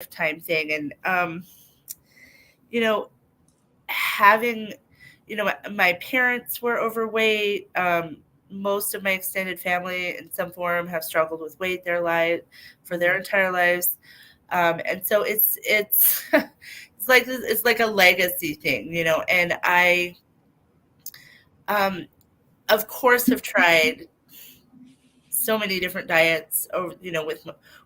lifetime thing. And, you know, having, my parents were overweight. Most of my extended family in some form have struggled with weight for their entire lives. And so it's it's like a legacy thing, and I, um, of course, have tried so many different diets over,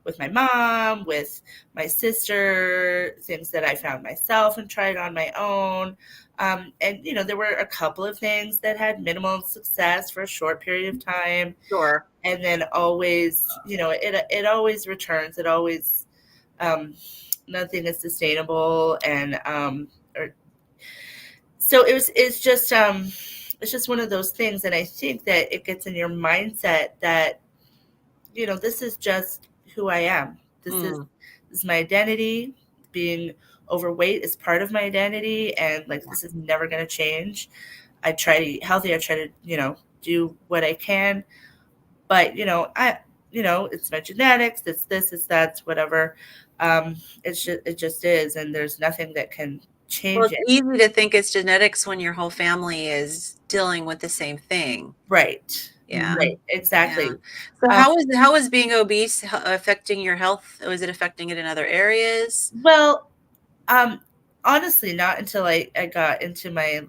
with my mom, with my sister, things that I found myself and tried on my own. And there were a couple of things that had minimal success for a short period of time. Sure. And then always, it always returns. It always, nothing is sustainable. And, so it's just one of those things. And I think that it gets in your mindset that, this is just who I am. This is my identity. Being overweight is part of my identity, and this is never going to change. I try to eat healthy. I try to, do what I can, but it's my genetics. It's this. It's that. Whatever. It just is, and there's nothing that can change Well, it. it's easy to think it's genetics when your whole family is dealing with the same thing. Right. Yeah. Right. Exactly. Yeah. So how is being obese affecting your health? Was it affecting it in other areas? Well, honestly, not until I got into my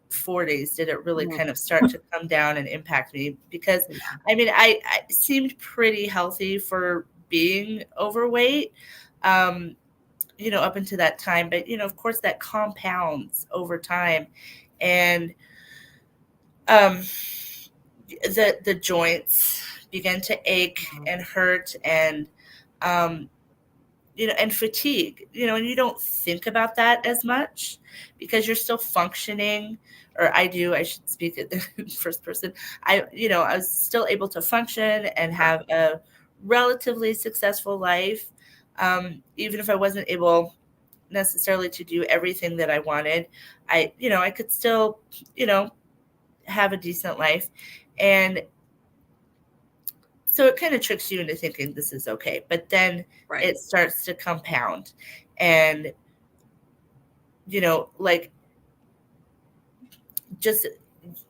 40s did it really kind of start to come down and impact me, because I mean, I seemed pretty healthy for being overweight, up until that time. But, of course that compounds over time. And, the joints began to ache and hurt, and, and fatigue, and you don't think about that as much because you're still functioning, or I should speak in first person. I was still able to function and have a relatively successful life, even if I wasn't able necessarily to do everything that I wanted. I could still, have a decent life. And so it kind of tricks you into thinking this is okay, but then it starts to compound, and just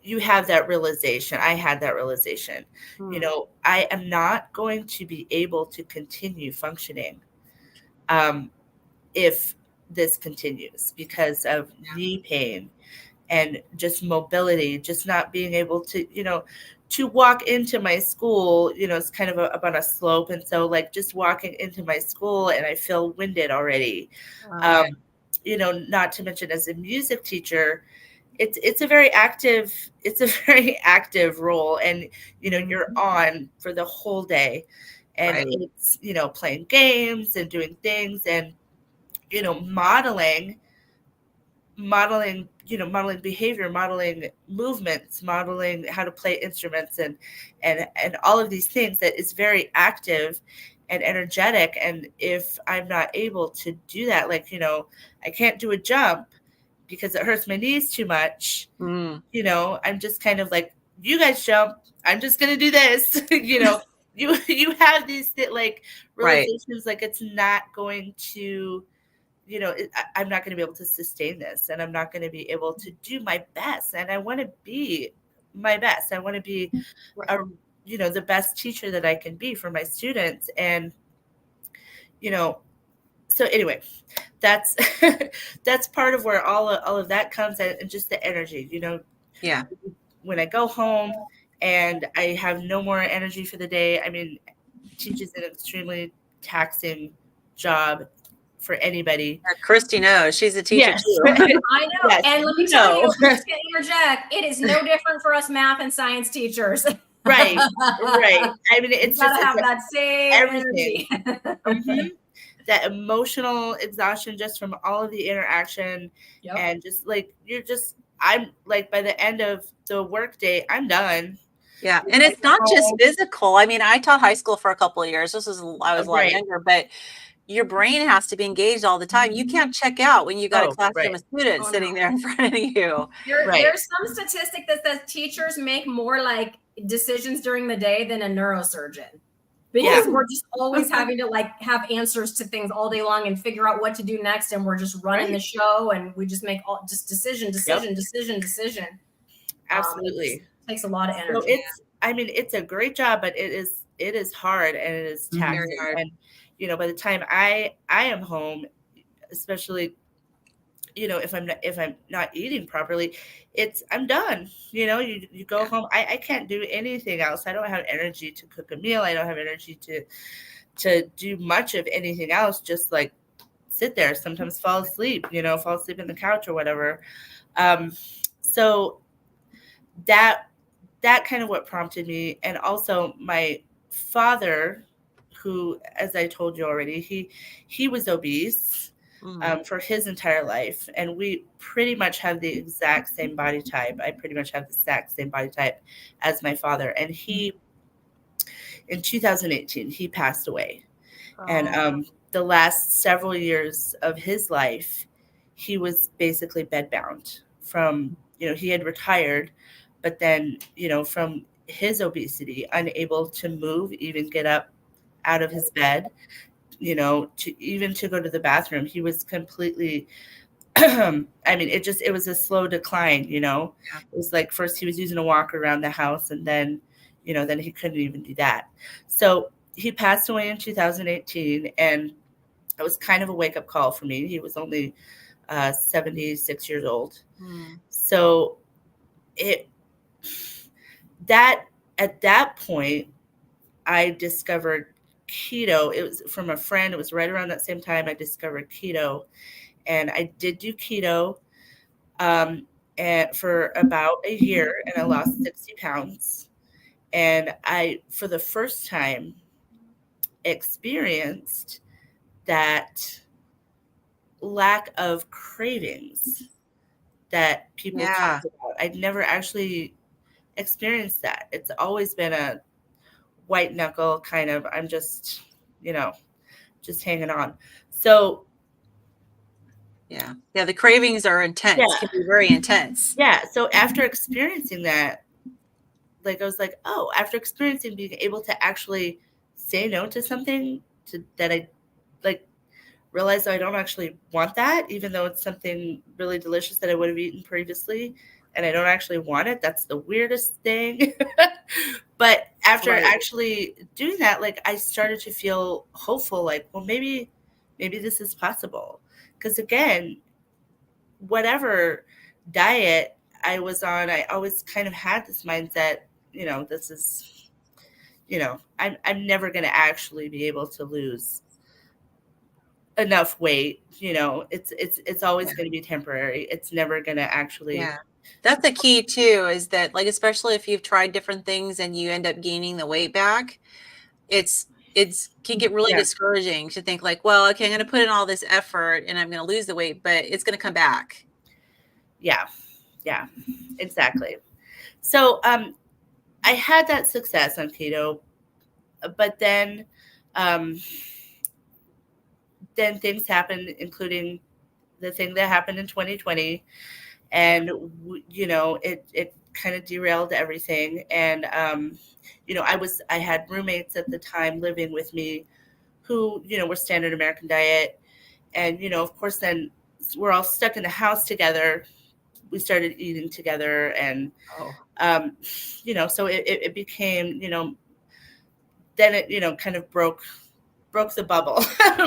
you have that realization. I had that realization. I am not going to be able to continue functioning if this continues, because of knee pain and just mobility, just not being able to, to walk into my school. It's kind of up on a slope. And so just walking into my school and I feel winded already. Not to mention, as a music teacher, it's a very active role. And, you're on for the whole day, and it's, playing games and doing things, and, modeling behavior, modeling movements, modeling how to play instruments, and all of these things that is very active and energetic. And if I'm not able to do that, I can't do a jump because it hurts my knees too much. I'm just kind of like, you guys jump, I'm just gonna do this. You have these realizations, it's not going to, I'm not going to be able to sustain this, and I'm not going to be able to do my best. And I want to be my best. I want to be, the best teacher that I can be for my students. And, so anyway, that's, that's part of where all of that comes, and just the energy, when I go home and I have no more energy for the day. I mean, teaching is an extremely taxing job for anybody. Christy knows. She's a teacher too. I know. Yes, and let me tell you, I'm just going to interject. It is no different for us math and science teachers. Right. I mean, it's just have that same everything. That emotional exhaustion just from all of the interaction, and just I'm by the end of the workday, I'm done. Yeah. And it's not just physical. I mean, I taught high school for a couple of years. I was a lot younger, but your brain has to be engaged all the time. You can't check out when you got a classroom of students sitting there in front of you. There's some statistic that says teachers make more decisions during the day than a neurosurgeon. because we're just always having to like have answers to things all day long and figure out what to do next. And we're just running the show, and we just make decision. Absolutely. Takes a lot of energy. So it's a great job, but it is hard and it is taxing. And, by the time I am home, especially, if I'm not eating properly, I'm done. You go home. I can't do anything else. I don't have energy to cook a meal. I don't have energy to do much of anything else. Just like sit there, sometimes fall asleep in the couch or whatever. So that kind of what prompted me. And also my father, who, as I told you already, he was obese for his entire life. And we pretty much have the exact same body type. I pretty much have the exact same body type as my father. And in 2018, he passed away. And the last several years of his life, he was basically bedbound from, he had retired, but then, from his obesity, unable to move, even get up out of his bed, to go to the bathroom. He was completely, it was a slow decline, It was like first he was using a walker around the house, and then, then he couldn't even do that. So he passed away in 2018, and it was kind of a wake-up call for me. He was only 76 years old. So at that point, I discovered keto. It was from a friend. It was right around that same time I discovered keto, and I did do keto and for about a year, and I lost 60 pounds. And I, for the first time, experienced that lack of cravings that people talk about. I'd never actually experienced that. It's always been a white knuckle kind of, I'm just, just hanging on. So the cravings are intense. Can be very intense. So after experiencing that, like I was like, oh, after experiencing being able to actually say no to something that I like, realize I don't actually want that, even though it's something really delicious that I would have eaten previously, and I don't actually want it. That's the weirdest thing. But after actually doing that, like, I started to feel hopeful, like, well, maybe this is possible. Because again, whatever diet I was on, I always kind of had this mindset, this is, I'm never going to actually be able to lose enough weight. It's always going to be temporary. It's never going to actually. That's the key too, is that, like, especially if you've tried different things and you end up gaining the weight back, it can get really discouraging to think like, well, okay, I'm going to put in all this effort and I'm going to lose the weight, but it's going to come back. Yeah, exactly. So I had that success on keto, but then things happened, including the thing that happened in 2020. And, it kind of derailed everything. And, I had roommates at the time living with me who, were standard American diet. And, of course, then we're all stuck in the house together. We started eating together, and, so it became, then it, kind of broke the bubble,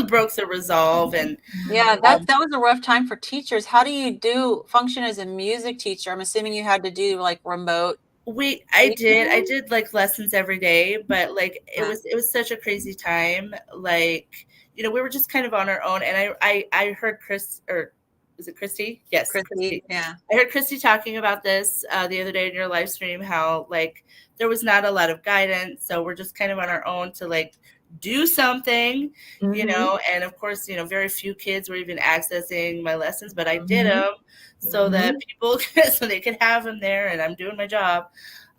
broke the resolve. And that was a rough time for teachers. How do you function as a music teacher? I'm assuming you had to do like remote. I did like lessons every day, but like it was such a crazy time. Like, we were just kind of on our own. And I heard is it Christy? Yes, Christy. Yeah. I heard Christy talking about this the other day in your live stream, how like there was not a lot of guidance. So we're just kind of on our own to like do something, and of course, very few kids were even accessing my lessons, but I did them so that people, so they could have them there, and I'm doing my job.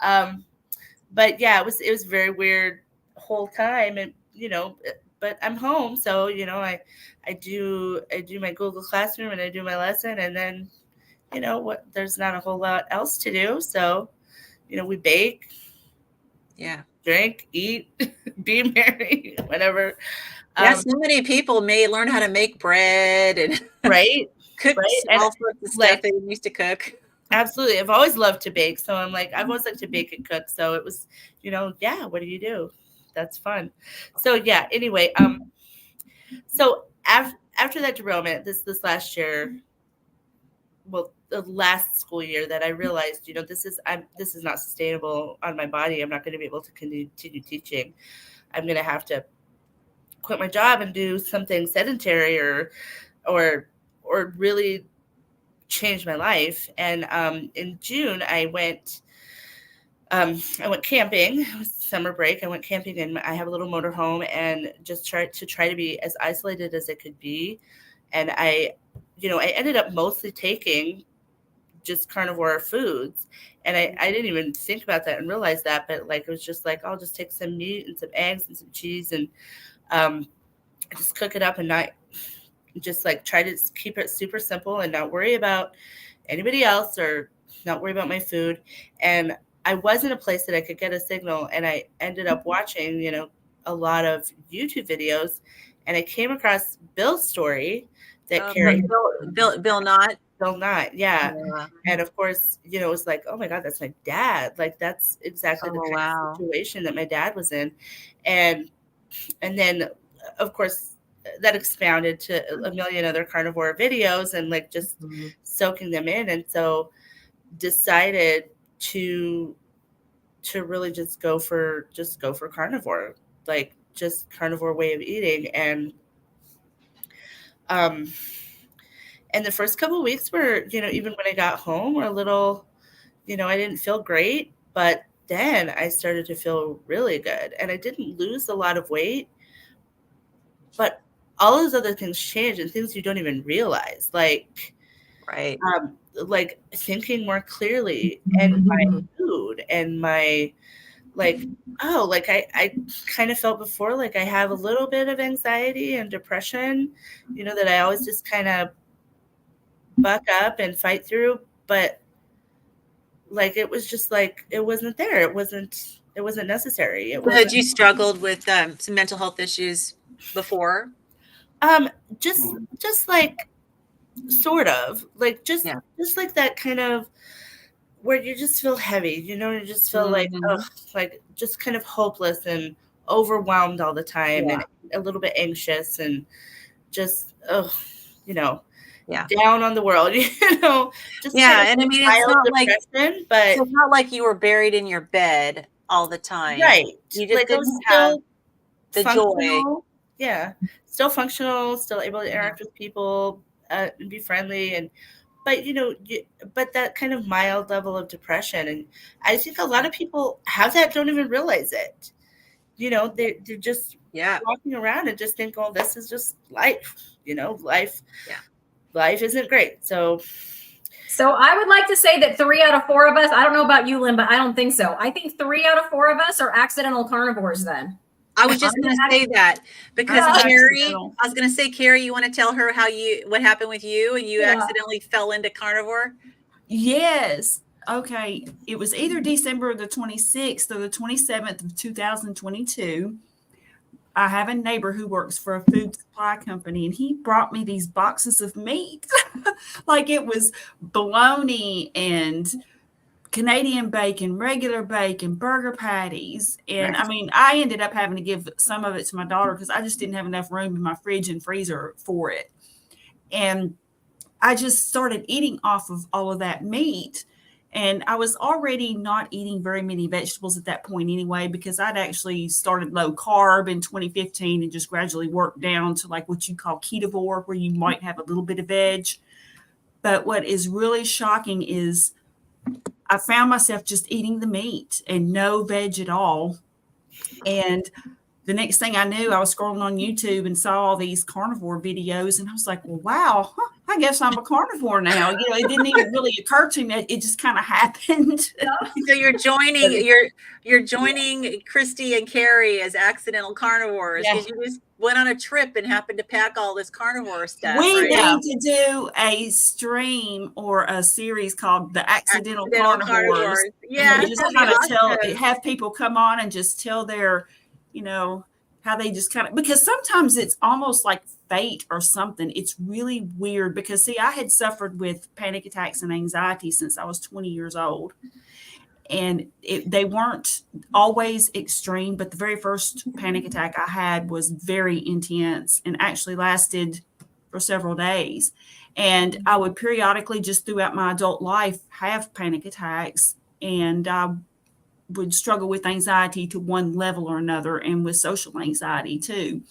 But yeah, it was very weird whole time, and but I'm home, so I do my Google Classroom and I do my lesson, and then there's not a whole lot else to do, so we bake. drink, eat, be merry, whatever. Yeah, so many people may learn how to make bread and right, cook and all sorts of stuff they used to cook. Absolutely. I've always loved to bake. So I'm like, I've always liked to bake and cook. So it was, yeah, what do you do? That's fun. So yeah, anyway, so after that derailment, this last year, well, the last school year, that I realized, this is not sustainable on my body. I'm not going to be able to continue teaching. I'm going to have to quit my job and do something sedentary or really change my life. And in June, I went camping. It was summer break. I went camping, and I have a little motorhome, and just try to be as isolated as it could be. And I ended up mostly taking just carnivore foods. And I didn't even think about that and realize that, but like, it was just like, I'll just take some meat and some eggs and some cheese and just cook it up, and not just like try to keep it super simple and not worry about anybody else or not worry about my food. And I was in a place that I could get a signal, and I ended up watching, a lot of YouTube videos, and I came across Bill's story that carried Bill Knott. Bill Knott, yeah. And of course, it was like, oh my God, that's my dad. Like, that's exactly the kind of situation that my dad was in. And then, of course, that expounded to a million other carnivore videos, and like just soaking them in. And so decided to really just go for carnivore, like just carnivore way of eating. And the first couple of weeks were, even when I got home, were a little, I didn't feel great, but then I started to feel really good, and I didn't lose a lot of weight, but all those other things changed, and things you don't even realize, like, right. Like thinking more clearly, and my food, and my, like, I kind of felt before, like I have a little bit of anxiety and depression, that I always just kind of buck up and fight through. But like, it was just like, it wasn't there. It wasn't necessary. Had you struggled with some mental health issues before? Just like, sort of like, just like that kind of, where you just feel heavy, you just feel like, like just kind of hopeless and overwhelmed all the time, and a little bit anxious, and just, down on the world, just and I mean, it's not like, but it's not like you were buried in your bed all the time, right? You just like, didn't have the joy. Still functional, still able to interact with people, and be friendly, but but that kind of mild level of depression. And I think a lot of people have that, don't even realize it. They're just walking around and just think, oh, this is just life. Life isn't great. So I would like to say that 3 out of 4 of us, I don't know about you, Lynn, but I don't think so. I think 3 out of 4 of us are accidental carnivores then. I was just going to say that, because Carrie, I was going to say, Carrie, you want to tell her what happened with you, and you accidentally fell into carnivore? Yes. Okay. It was either December the 26th or the 27th of 2022. I have a neighbor who works for a food supply company, and he brought me these boxes of meat. Like, it was bologna and Canadian bacon, regular bacon, burger patties. And I mean, I ended up having to give some of it to my daughter because I just didn't have enough room in my fridge and freezer for it. And I just started eating off of all of that meat. And I was already not eating very many vegetables at that point anyway, because I'd actually started low carb in 2015 and just gradually worked down to like what you call ketovore, where you might have a little bit of veg. But what is really shocking is I found myself just eating the meat and no veg at all. And the next thing I knew, I was scrolling on YouTube and saw all these carnivore videos, and I was like, well, wow, I guess I'm a carnivore now. It didn't even really occur to me. It just kind of happened. So you're joining Christy and Carrie as accidental carnivores because you just went on a trip and happened to pack all this carnivore stuff. We need to do a stream or a series called The Accidental Carnivores. Yeah, just kind of have people come on and just tell their, how they just kind of, because sometimes it's almost like fate or something. It's really weird because, see, I had suffered with panic attacks and anxiety since I was 20 years old. And they weren't always extreme, but the very first panic attack I had was very intense and actually lasted for several days. And I would periodically, just throughout my adult life, have panic attacks. And I would struggle with anxiety to one level or another, and with social anxiety too.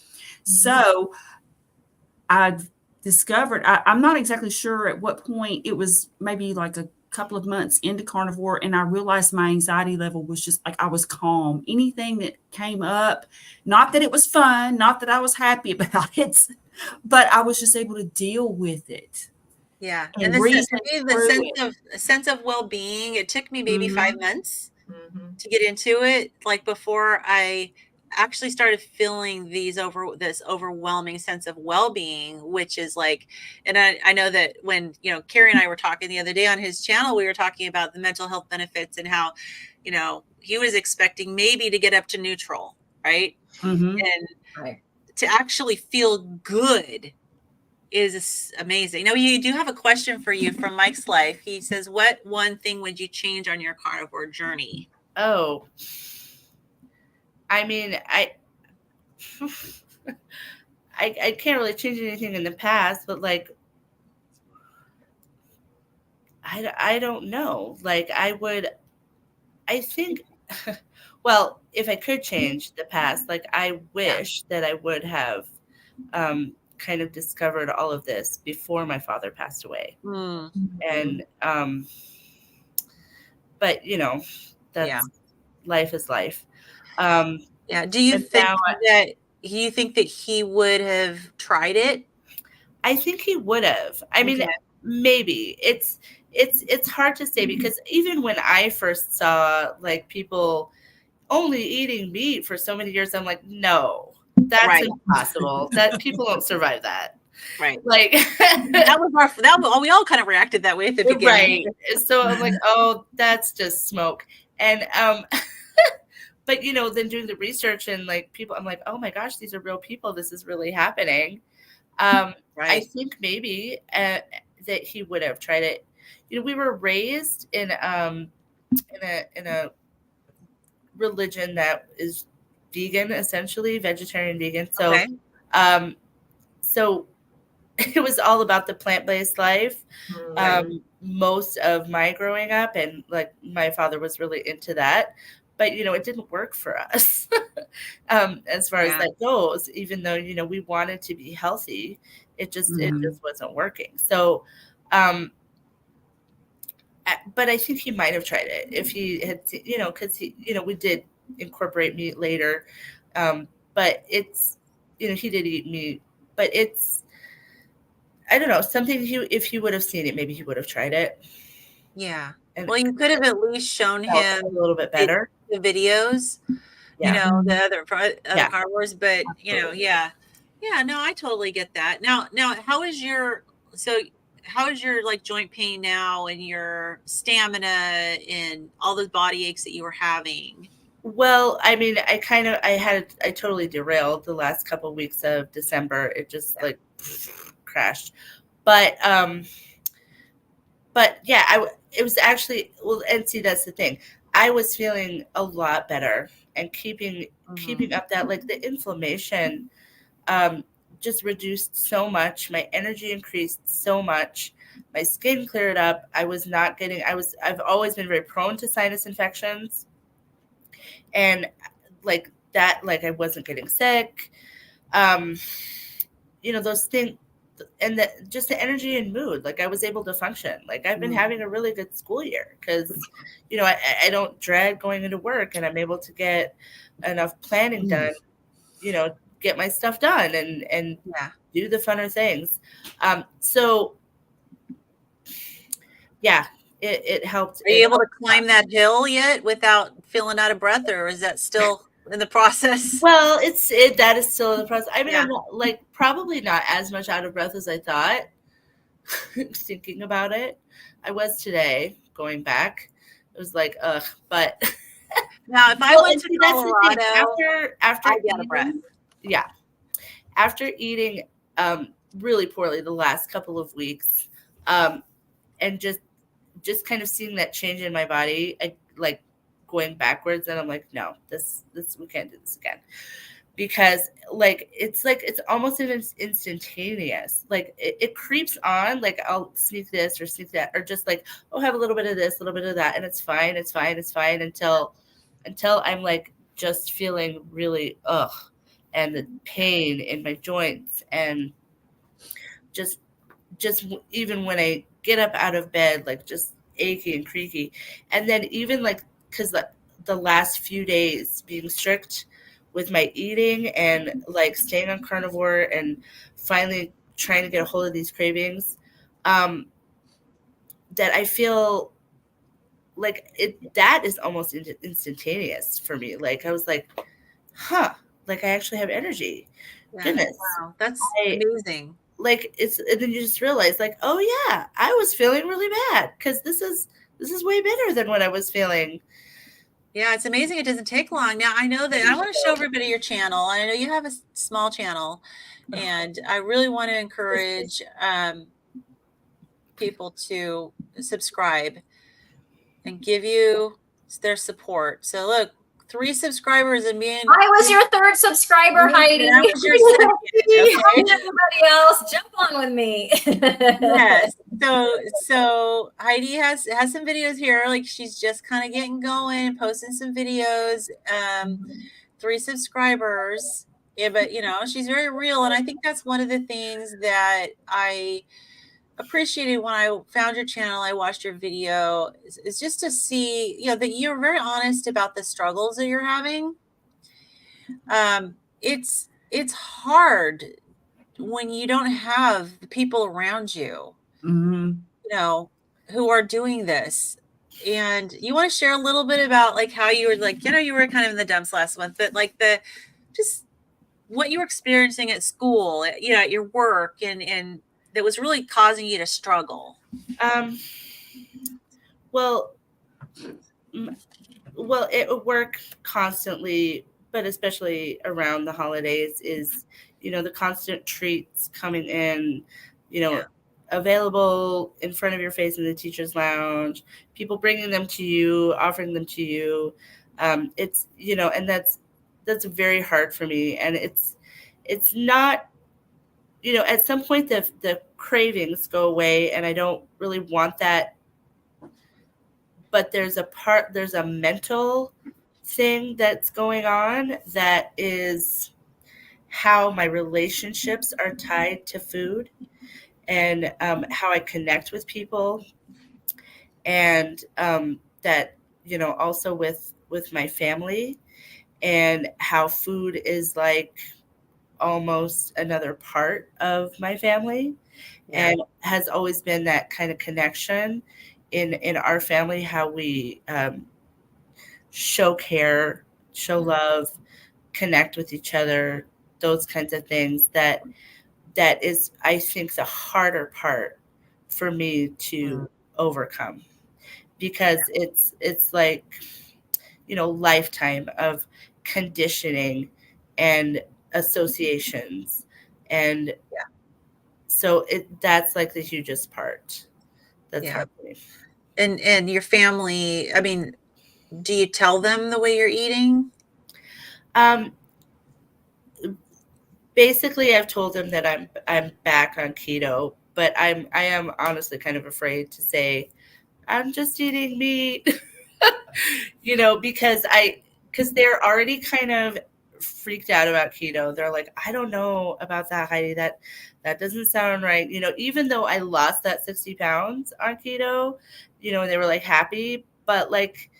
So I've discovered, I'm not exactly sure at what point, it was maybe like a couple of months into carnivore, and I realized my anxiety level was just like, I was calm. Anything that came up, not that it was fun, not that I was happy about it, but I was just able to deal with it. Yeah. And the sense of well-being, it took me maybe 5 months to get into it. Like before I actually started feeling this overwhelming sense of well-being, which is like, and I know that when, Carrie and I were talking the other day on his channel, we were talking about the mental health benefits and how, he was expecting maybe to get up to neutral, right? And to actually feel good is amazing. You do have a question for you from Mike's Life. He says, what one thing would you change on your carnivore journey? Oh, I mean, I can't really change anything in the past, but like, I don't know. Like I think, well, if I could change the past, like I wish that I would have kind of discovered all of this before my father passed away. And, but that's life is life. Do you think that he would have tried it? I think he would have. I mean, maybe it's hard to say, because even when I first saw like people only eating meat for so many years, I'm like, no, that's impossible. That people don't survive that. Right. Like we all kind of reacted that way at the beginning. Right. So I'm like, oh, that's just smoke. And but then doing the research and like people, I'm like, oh my gosh, these are real people. This is really happening. I think maybe that he would have tried it. We were raised in a religion that is vegan, essentially vegetarian vegan. So so it was all about the plant-based life. Most of my growing up, and like my father was really into that. But, it didn't work for us as far as that goes, even though, we wanted to be healthy. It just wasn't working. So, but I think he might have tried it if he had, because we did incorporate meat later. But it's, he did eat meat, but it's, I don't know, something if he would have seen it, maybe he would have tried it. Yeah. Well, you could have at least shown him a little bit better the videos, the other carnivores, but no, I totally get that. Now, how is your like joint pain now, and your stamina and all those body aches that you were having? Well, I mean, I totally derailed the last couple of weeks of December. It just like crashed, but yeah, it was actually, well, and see, that's the thing. I was feeling a lot better, and keeping up that, like, the inflammation just reduced so much. My energy increased so much. My skin cleared up. I've always been very prone to sinus infections, and like that, like I wasn't getting sick. Those things. And just the energy and mood, like I was able to function. Like I've been having a really good school year because, I don't dread going into work, and I'm able to get enough planning done, get my stuff done and do the funner things. So Yeah, it helped. Are you able to climb that hill yet without feeling out of breath, or is that still in the process? Well, that is still in the process. I mean, I'm not, like, probably not as much out of breath as I thought. Thinking about it, I was today going back. It was like, ugh, but now if I went to Colorado, after I'd be out of breath. Yeah, after eating really poorly the last couple of weeks, and just kind of seeing that change in my body, I like going backwards, and I'm like, no, this we can't do this again, because it's almost instantaneous. Like it creeps on. Like I'll sneak this or sneak that, or just like, oh, have a little bit of this, a little bit of that, and it's fine until I'm like just feeling really and the pain in my joints, and just even when I get up out of bed, like just achy and creaky. And then even like, because the last few days being strict with my eating and like staying on carnivore and finally trying to get a hold of these cravings, that I feel like that is almost instantaneous for me. Like I was like, huh, like I actually have energy. Yeah. Goodness. Wow, that's amazing. Like and then you just realize, like, oh yeah, I was feeling really bad because this is way better than what I was feeling. Yeah, it's amazing. It doesn't take long. Now I know that I want to show everybody your channel. I know you have a small channel, and I really want to encourage people to subscribe and give you their support. So look, 3 subscribers, and me and I was your 3rd subscriber, Heidi. I was your 2nd. Okay. Everybody else, jump on with me. Yes. So Heidi has some videos here. Like she's just kind of getting going, posting some videos. 3 subscribers. Yeah, but she's very real, and I think that's one of the things that I appreciated when I found your channel. I watched your video. Is just to see, that you're very honest about the struggles that you're having. It's hard when you don't have the people around you, who are doing this. And you want to share a little bit about like how you were like, you were kind of in the dumps last month, but like just what you were experiencing at school, at your work, and that was really causing you to struggle. Well, it work constantly, but especially around the holidays is, the constant treats coming in, available in front of your face in the teacher's lounge, people bringing them to you, offering them to you. It's, and that's very hard for me. And it's not, at some point the cravings go away, and I don't really want that. But there's a mental thing that's going on that is how my relationships are tied to food, and how I connect with people, and that, also with my family, and how food is like almost another part of my family, and has always been that kind of connection in our family, how we show care, show love, connect with each other, those kinds of things. That is, I think, the harder part for me to overcome, because it's like, lifetime of conditioning and associations, and so that's like the hugest part. That's hard for me. And your family, I mean, do you tell them the way you're eating? Basically, I've told them that I'm back on keto, but I am honestly kind of afraid to say I'm just eating meat, because they're already kind of freaked out about keto. They're like, I don't know about that, Heidi. That doesn't sound right. Even though I lost that 60 pounds on keto, they were like happy, but like,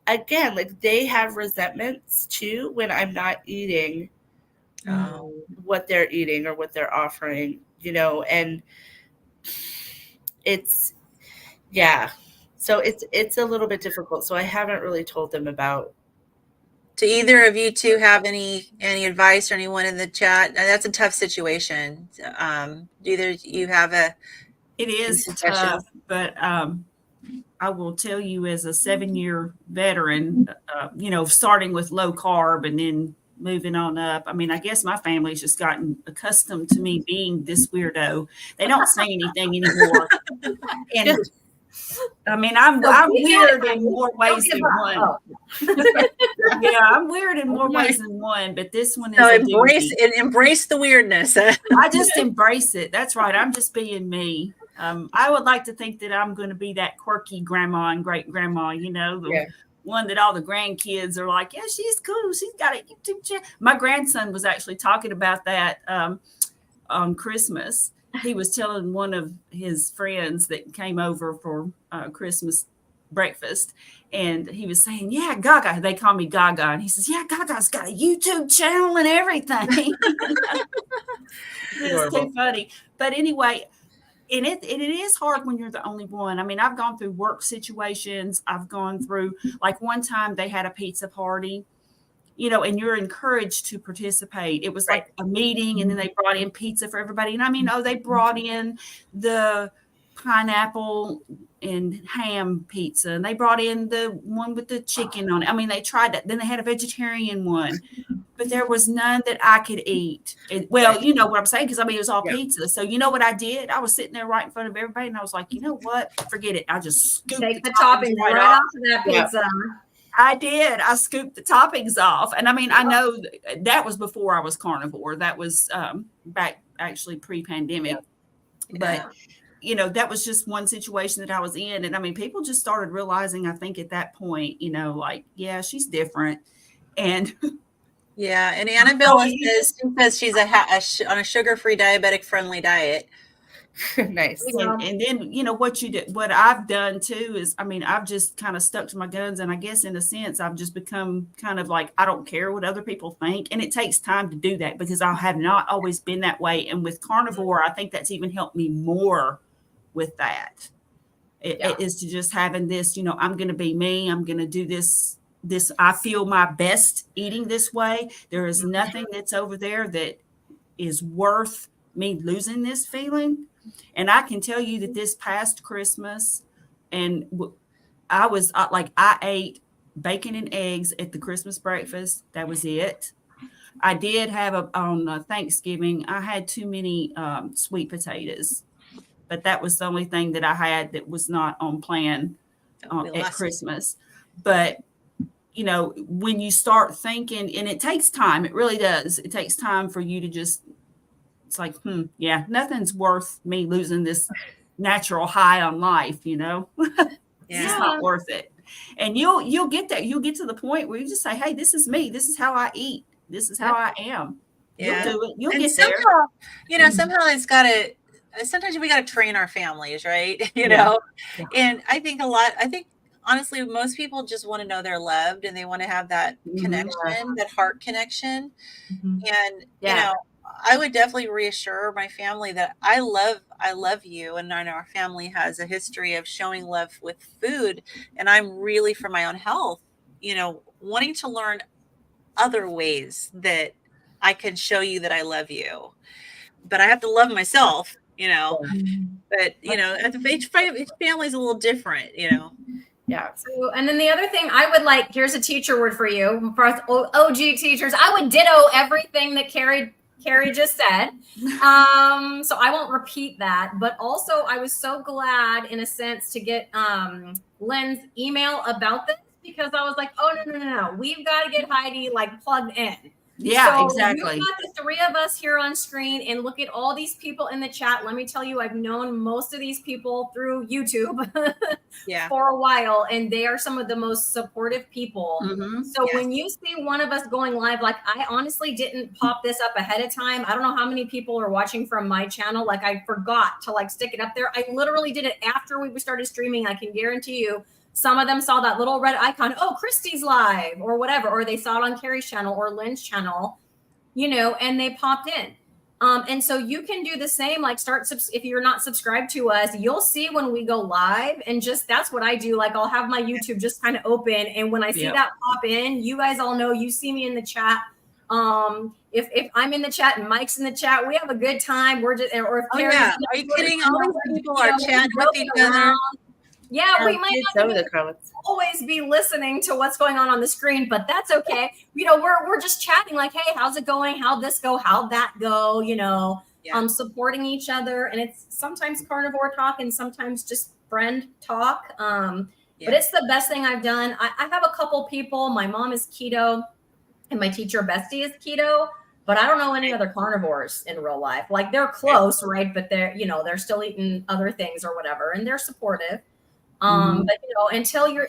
again, like they have resentments too when I'm not eating what they're eating or what they're offering, and it's, Yeah. So it's a little bit difficult. So I haven't really told them about. Do either of you two have any advice, or anyone in the chat? That's a tough situation. Do either you have It is tough, but I will tell you, as a 7-year veteran, starting with low carb and then moving on up. I mean, I guess my family's just gotten accustomed to me being this weirdo. They don't say anything anymore. And I mean, I'm weird in more ways than one. Yeah, I'm weird in more ways than one, but this one is embrace the weirdness. I just embrace it. That's right. I'm just being me. I would like to think that I'm going to be that quirky grandma and great grandma, the one that all the grandkids are like, yeah, she's cool. She's got a YouTube channel. My grandson was actually talking about that on Christmas. He was telling one of his friends that came over for Christmas breakfast, and he was saying, yeah, Gaga, they call me Gaga, and he says, yeah, Gaga's got a YouTube channel and everything. It's too funny. But anyway, and it is hard when you're the only one. I mean, I've gone through work situations. I've gone through, like, one time they had a pizza party, and you're encouraged to participate. It was like a meeting, and then they brought in pizza for everybody. And I mean, they brought in the pineapple and ham pizza, and they brought in the one with the chicken on it. I mean, they tried that. Then they had a vegetarian one, but there was none that I could eat. Well, you know what I'm saying? Because I mean, it was all pizza. So you know what I did? I was sitting there right in front of everybody, and I was like, you know what? Forget it. I just scooped the toppings right off of that pizza. I did. I scooped the toppings off. And I mean, I know that was before I was carnivore. That was back actually pre-pandemic. But, that was just one situation that I was in. And I mean, people just started realizing, I think at that point, like, yeah, she's different. And yeah. And Annabelle says she's on a sugar-free, diabetic-friendly diet. Nice. And then, what I've done too is, I mean, I've just kind of stuck to my guns. And I guess in a sense, I've just become kind of like, I don't care what other people think. And it takes time to do that, because I have not always been that way. And with carnivore, I think that's even helped me more with that. It is to just having this, I'm going to be me. I'm going to do this. I feel my best eating this way. There is nothing that's over there that is worth me losing this feeling. And I can tell you that this past Christmas, and I ate bacon and eggs at the Christmas breakfast. That was it. I did have on Thanksgiving, I had too many sweet potatoes, but that was the only thing that I had that was not on plan at Christmas. But when you start thinking, and it takes time, it really does. It takes time for you to just, it's like, nothing's worth me losing this natural high on life, It's just not worth it. And you'll get there. You'll get to the point where you just say, hey, this is me. This is how I eat. This is how I am. Yeah. You'll do it. You'll and get somehow, there. Somehow it's got to, sometimes we got to train our families, right? And I think honestly, most people just want to know they're loved, and they want to have that connection, that heart connection. And, I would definitely reassure my family that I love you. And I know our family has a history of showing love with food. And I'm really, for my own health, wanting to learn other ways that I can show you that I love you. But I have to love myself, but, each family is a little different, Yeah. So, and then the other thing I would here's a teacher word for you, for us OG teachers. I would ditto everything that Carrie just said. So I won't repeat that, but also I was so glad in a sense to get Lynn's email about this, because I was like, oh, no. We've got to get Heidi plugged in. Yeah, so exactly. You've got the three of us here on screen, and look at all these people in the chat. Let me tell you, I've known most of these people through YouTube for a while, and they are some of the most supportive people. So when you see one of us going live, I honestly didn't pop this up ahead of time. I don't know how many people are watching from my channel. I forgot to stick it up there. I literally did it after we started streaming. I can guarantee you, some of them saw that little red icon, oh, Christy's live or whatever, or they saw it on Carrie's channel or Lynn's channel, and they popped in. And so you can do the same, like if you're not subscribed to us, you'll see when we go live, and just, that's what I do. Like I'll have my YouTube just kind of open. And when I see that pop in, you guys all know, you see me in the chat. If I'm in the chat and Mike's in the chat, we have a good time. We're just, or if Carrie's are you kidding? All these people are chatting with each other. Yeah, we might not always be listening to what's going on the screen, but that's okay. We're just chatting like, hey, how's it going? How'd this go? How'd that go? Supporting each other. And it's sometimes carnivore talk and sometimes just friend talk. But it's the best thing I've done. I have a couple people. My mom is keto and my teacher bestie is keto, but I don't know any other carnivores in real life. Like they're close, right? But they're still eating other things or whatever, and they're supportive. But until you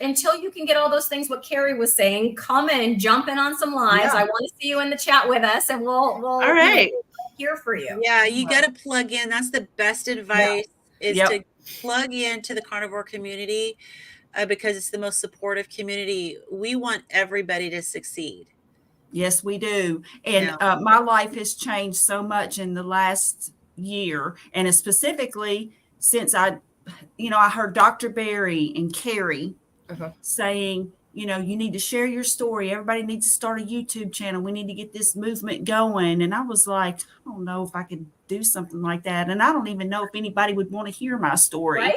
can get all those things, what Carrie was saying, come in, jump in on some lives. I want to see you in the chat with us, and we'll all right. Here for you. Yeah, you got to plug in. That's the best advice is to plug into the carnivore community because it's the most supportive community. We want everybody to succeed. Yes, we do. And my life has changed so much in the last year, and specifically since I heard Dr. Barry and Carrie saying, you need to share your story. Everybody needs to start a YouTube channel. We need to get this movement going. And I was like, I don't know if I could do something like that. And I don't even know if anybody would want to hear my story. Right?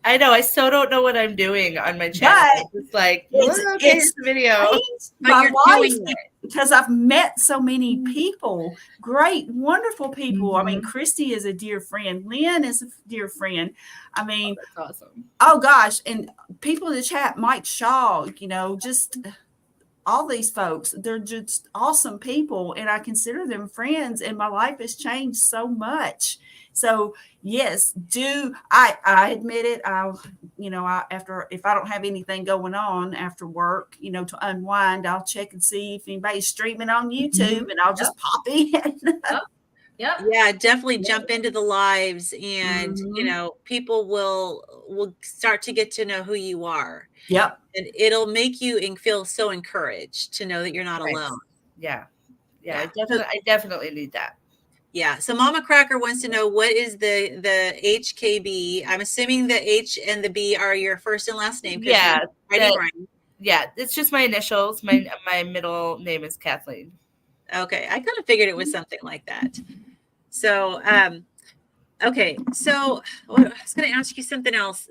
I know. I still don't know what I'm doing on my channel. It's like, it's the video. My life, because I've met so many people, great, wonderful people. I mean, Christy is a dear friend. Lynn is a dear friend. I mean, that's awesome. Oh gosh. And people in the chat, Mike Shaw, just all these folks, they're just awesome people. And I consider them friends, and my life has changed so much. So yes, I admit it. If I don't have anything going on after work, to unwind, I'll check and see if anybody's streaming on YouTube, and I'll just pop in. Yeah, definitely jump into the lives, and people will start to get to know who you are. Yep. And it'll make you feel so encouraged to know that you're not alone. Yeah. I definitely need that. Yeah. So Mama Cracker wants to know, what is the HKB? I'm assuming the H and the B are your first and last name. Yeah. It's just my initials. My middle name is Kathleen. Okay. I kind of figured it was something like that. So, okay. So I was going to ask you something else.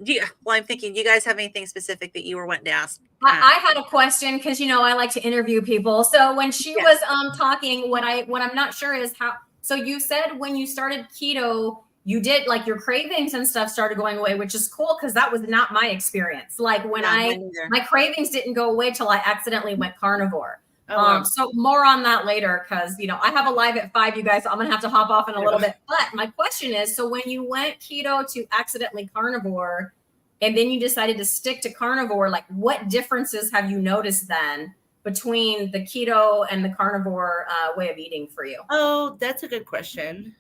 I'm thinking, do you guys have anything specific that you were wanting to ask? I had a question because, I like to interview people. So when she was talking, what I'm not sure is how. So you said when you started keto, you did like your cravings and stuff started going away, which is cool because that was not my experience. Like when my cravings didn't go away till I accidentally went carnivore. So more on that later because, I have a live at 5, you guys. So I'm going to have to hop off in a little bit. But my question is, so when you went keto to accidentally carnivore and then you decided to stick to carnivore, like what differences have you noticed then between the keto and the carnivore way of eating for you? Oh, that's a good question.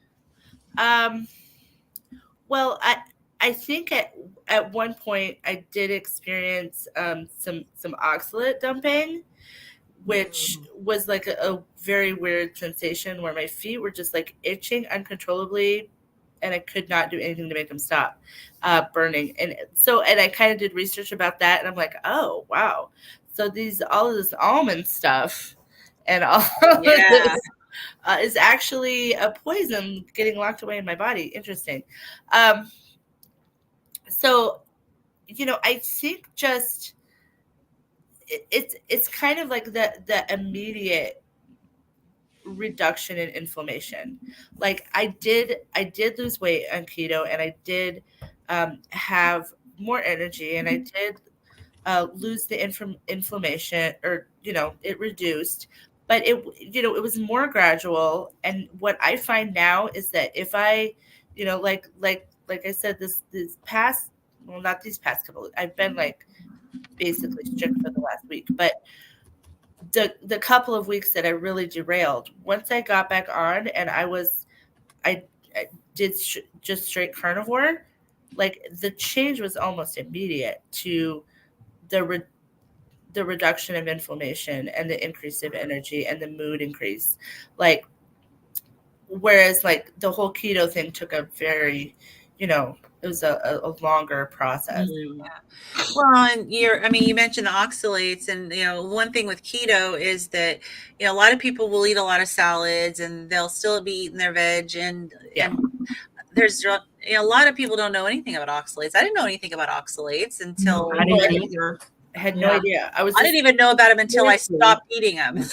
Well, I think at one point I did experience some oxalate dumping, which was like a very weird sensation where my feet were just like itching uncontrollably, and I could not do anything to make them stop burning. And I kind of did research about that, and I'm like, oh wow. So all of this almond stuff and all of this is actually a poison getting locked away in my body. Interesting. So, I think just it's kind of like the immediate reduction in inflammation. Like I did lose weight on keto, and I did have more energy, and I did lose the inflammation, or it reduced, but it was more gradual. And what I find now is that if I like I said, this past, well, not these past couple, I've been like basically strict for the last week, but the couple of weeks that I really derailed, once I got back on and I did just straight carnivore, like the change was almost immediate to the reduction of inflammation and the increase of energy and the mood increase. Like whereas like the whole keto thing took a very, it was a longer process. Mm-hmm. Yeah. Well, and you mentioned the oxalates, and one thing with keto is that a lot of people will eat a lot of salads and they'll still be eating their veg, and there's a lot of people don't know anything about oxalates. I didn't know anything about oxalates until I didn't either. I had no idea. I didn't even know about them until I stopped eating them.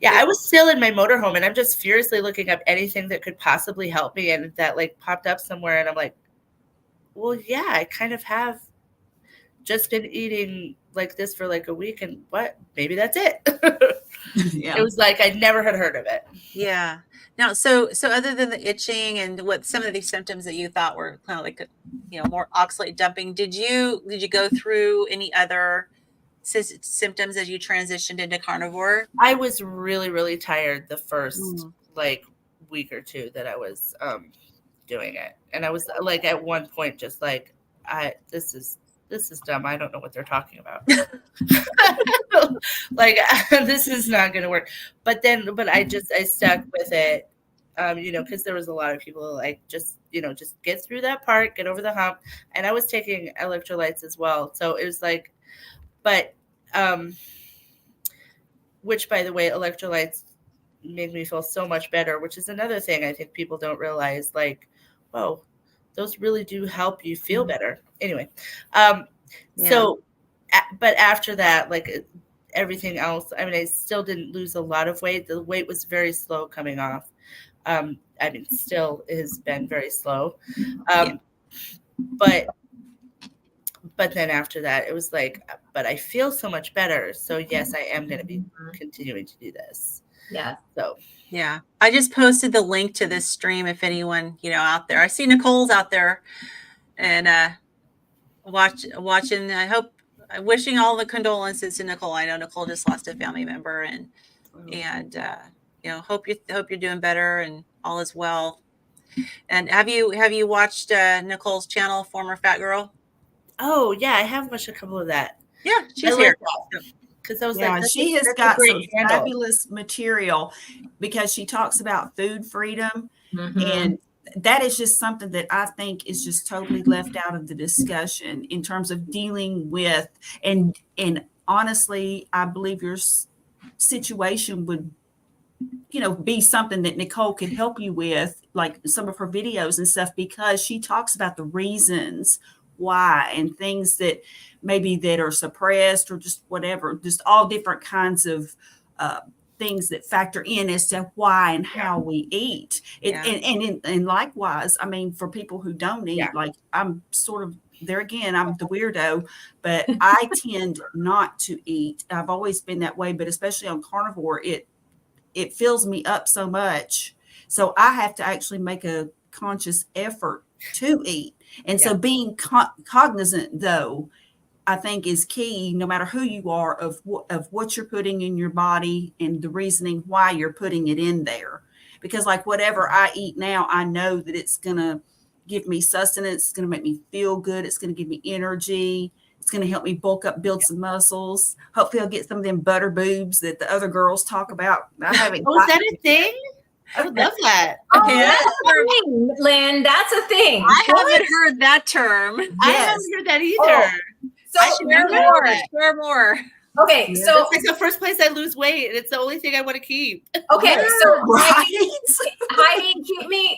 Yeah, I was still in my motorhome and I'm just furiously looking up anything that could possibly help me, and that like popped up somewhere, and I'm like, well, yeah, I kind of have just been eating like this for like a week, and maybe that's it. It was like I never had heard of it. Yeah. Now, so other than the itching and what some of these symptoms that you thought were kind of like more oxalate dumping, did you go through any other symptoms as you transitioned into carnivore? I was really, really tired the first like week or two that I was doing it, and I was like at one point just like, this is dumb. I don't know what they're talking about. Like this is not going to work. But I stuck with it, because there was a lot of people like just get through that part, get over the hump, and I was taking electrolytes as well. So it was like, but which by the way, electrolytes made me feel so much better, which is another thing I think people don't realize. Like, whoa, those really do help you feel better. Anyway, so, but after that, like everything else, I still didn't lose a lot of weight. The weight was very slow coming off. Still has been very slow. But then after that, it was like, but I feel so much better. So yes, I am going to be continuing to do this. Yeah. So. Yeah. I just posted the link to this stream if anyone, out there. I see Nicole's out there and watching. I'm wishing all the condolences to Nicole. I know Nicole just lost a family member, and hope you're doing better and all is well. And have you watched Nicole's channel, Former Fat Girl? Oh yeah, I have watched a couple of that. Yeah, she's here. Because I was she has got some fabulous material because she talks about food freedom, and that is just something that I think is just totally left out of the discussion in terms of dealing with, and honestly, I believe your situation would, be something that Nicole could help you with, like some of her videos and stuff, because she talks about the reasons why and things that maybe that are suppressed or just whatever, just all different kinds of things that factor in as to why and how we eat it. And likewise, for people who don't eat, like I'm sort of there again, I'm the weirdo, but I tend not to eat. I've always been that way, but especially on carnivore, it fills me up so much. So I have to actually make a conscious effort to eat. And so being cognizant, though, I think is key, no matter who you are, of what you're putting in your body and the reasoning why you're putting it in there. Because like whatever I eat now, I know that it's going to give me sustenance. It's going to make me feel good. It's going to give me energy. It's going to help me bulk up, build some muscles. Hopefully I'll get some of them butter boobs that the other girls talk about. I haven't. Oh, is that a thing? I would love that. Oh, that's a thing, Lynn. That's a thing. I haven't heard that term. Yes. I haven't heard that either. So share more. Okay, so it's the first place I lose weight, and it's the only thing I want to keep. Okay, so Heidi,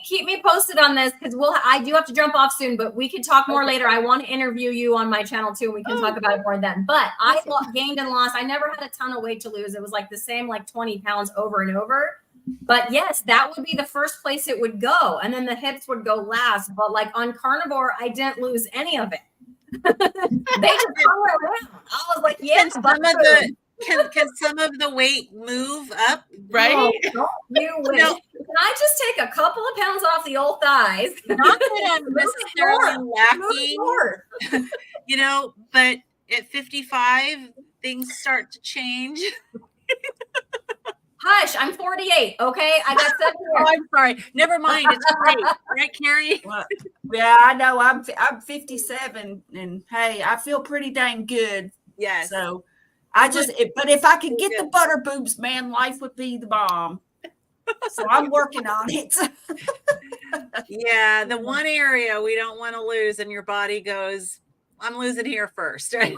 keep me posted on this because I do have to jump off soon, but we could talk more later. I want to interview you on my channel too, and we can talk about it more then. But I gained and lost. I never had a ton of weight to lose. It was like the same, like 20 pounds over and over. But yes, that would be the first place it would go, and then the hips would go last. But like on carnivore, I didn't lose any of it. They just hung around. I was like, yes. Can some of the weight move up? Right? No, you wish. Can I just take a couple of pounds off the old thighs? Not that I'm necessarily lacking, but at 55, things start to change. Hush, I'm 48, okay? I got 7 years. Oh, I'm sorry. Never mind. It's great. Right, Carrie? Well, yeah, I know. I'm 57, and hey, I feel pretty dang good. Yes. So but if I could get the butter boobs, man, life would be the bomb. So I'm working on it. Yeah, the one area we don't want to lose, and your body goes, I'm losing here first. Right?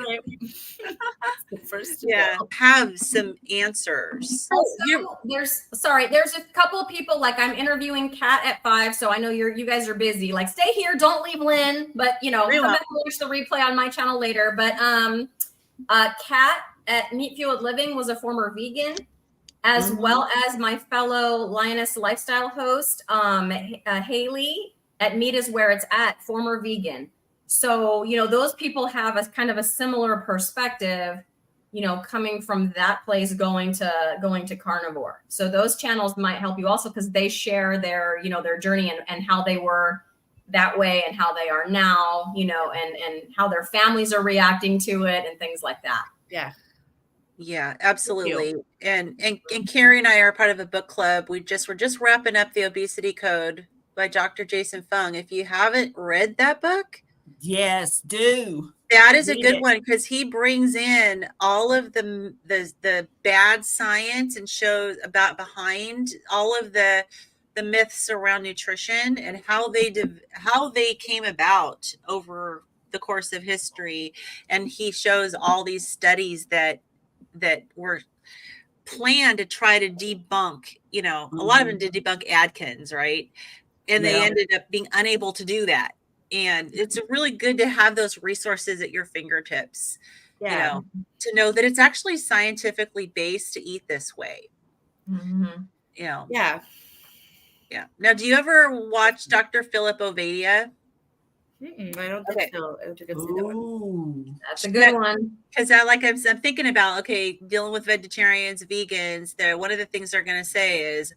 First, have some answers. Also, there's a couple of people, like I'm interviewing Kat at 5, so I know you guys are busy. Like, stay here, don't leave Lynn, but come back and watch the replay on my channel later. But Kat at Meat Fueled Living was a former vegan, as well as my fellow Lioness Lifestyle host, Haley at Meat Is Where It's At, former vegan. So, those people have a kind of a similar perspective, coming from that place, going to carnivore. So those channels might help you also, because they share their, their journey and how they were that way and how they are now, and how their families are reacting to it and things like that. Yeah. Yeah, absolutely. And Carrie and I are part of a book club. We're just wrapping up The Obesity Code by Dr. Jason Fung. If you haven't read that book, yes, do. That is a good one, because he brings in all of the bad science and shows about behind all of the myths around nutrition and how they came about over the course of history. And he shows all these studies that were planned to try to debunk, a lot of them did debunk Atkins, right? And they ended up being unable to do that. And it's really good to have those resources at your fingertips, to know that it's actually scientifically based to eat this way. Yeah. Now, do you ever watch Dr. Philip Ovadia? I don't think so. I don't think I've seen that one. That's a good one. Because I'm thinking about, dealing with vegetarians, vegans, one of the things they're going to say is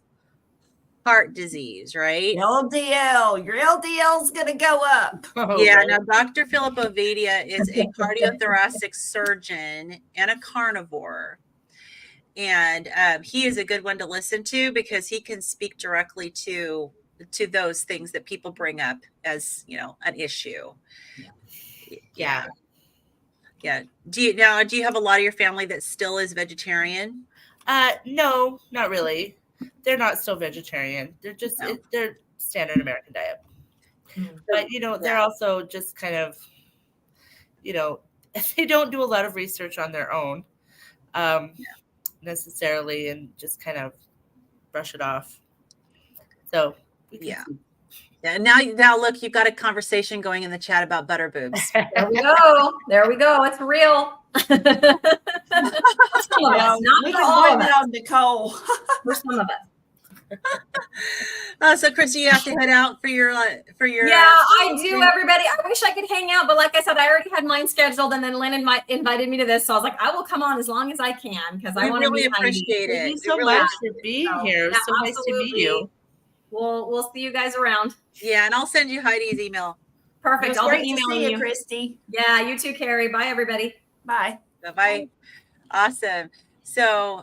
heart disease, right? LDL, your LDL is going to go up. Now Dr. Philip Ovadia is a cardiothoracic surgeon and a carnivore. And he is a good one to listen to, because he can speak directly to those things that people bring up as, an issue. Yeah. Do you have a lot of your family that still is vegetarian? No, not really. They're not still vegetarian. They're just they're standard American diet. But they're also just kind of, they don't do a lot of research on their own, necessarily, and just kind of brush it off. So yeah. Now look, you've got a conversation going in the chat about butter boobs. There we go. It's real. We can blame it on Nicole. For some of us. So Christy, you have to head out for your I do, everybody. I wish I could hang out, but like I said, I already had mine scheduled, and then Lynn invited me to this, so I was like, I will come on as long as I can, because I want to really appreciate it. Thank you so much for being here. It's so nice to meet you. We'll see you guys around. Yeah, and I'll send you Heidi's email. Perfect. I'll be emailing you, Christy. Yeah, you too, Carrie. Bye, everybody. Bye. Bye. Awesome. So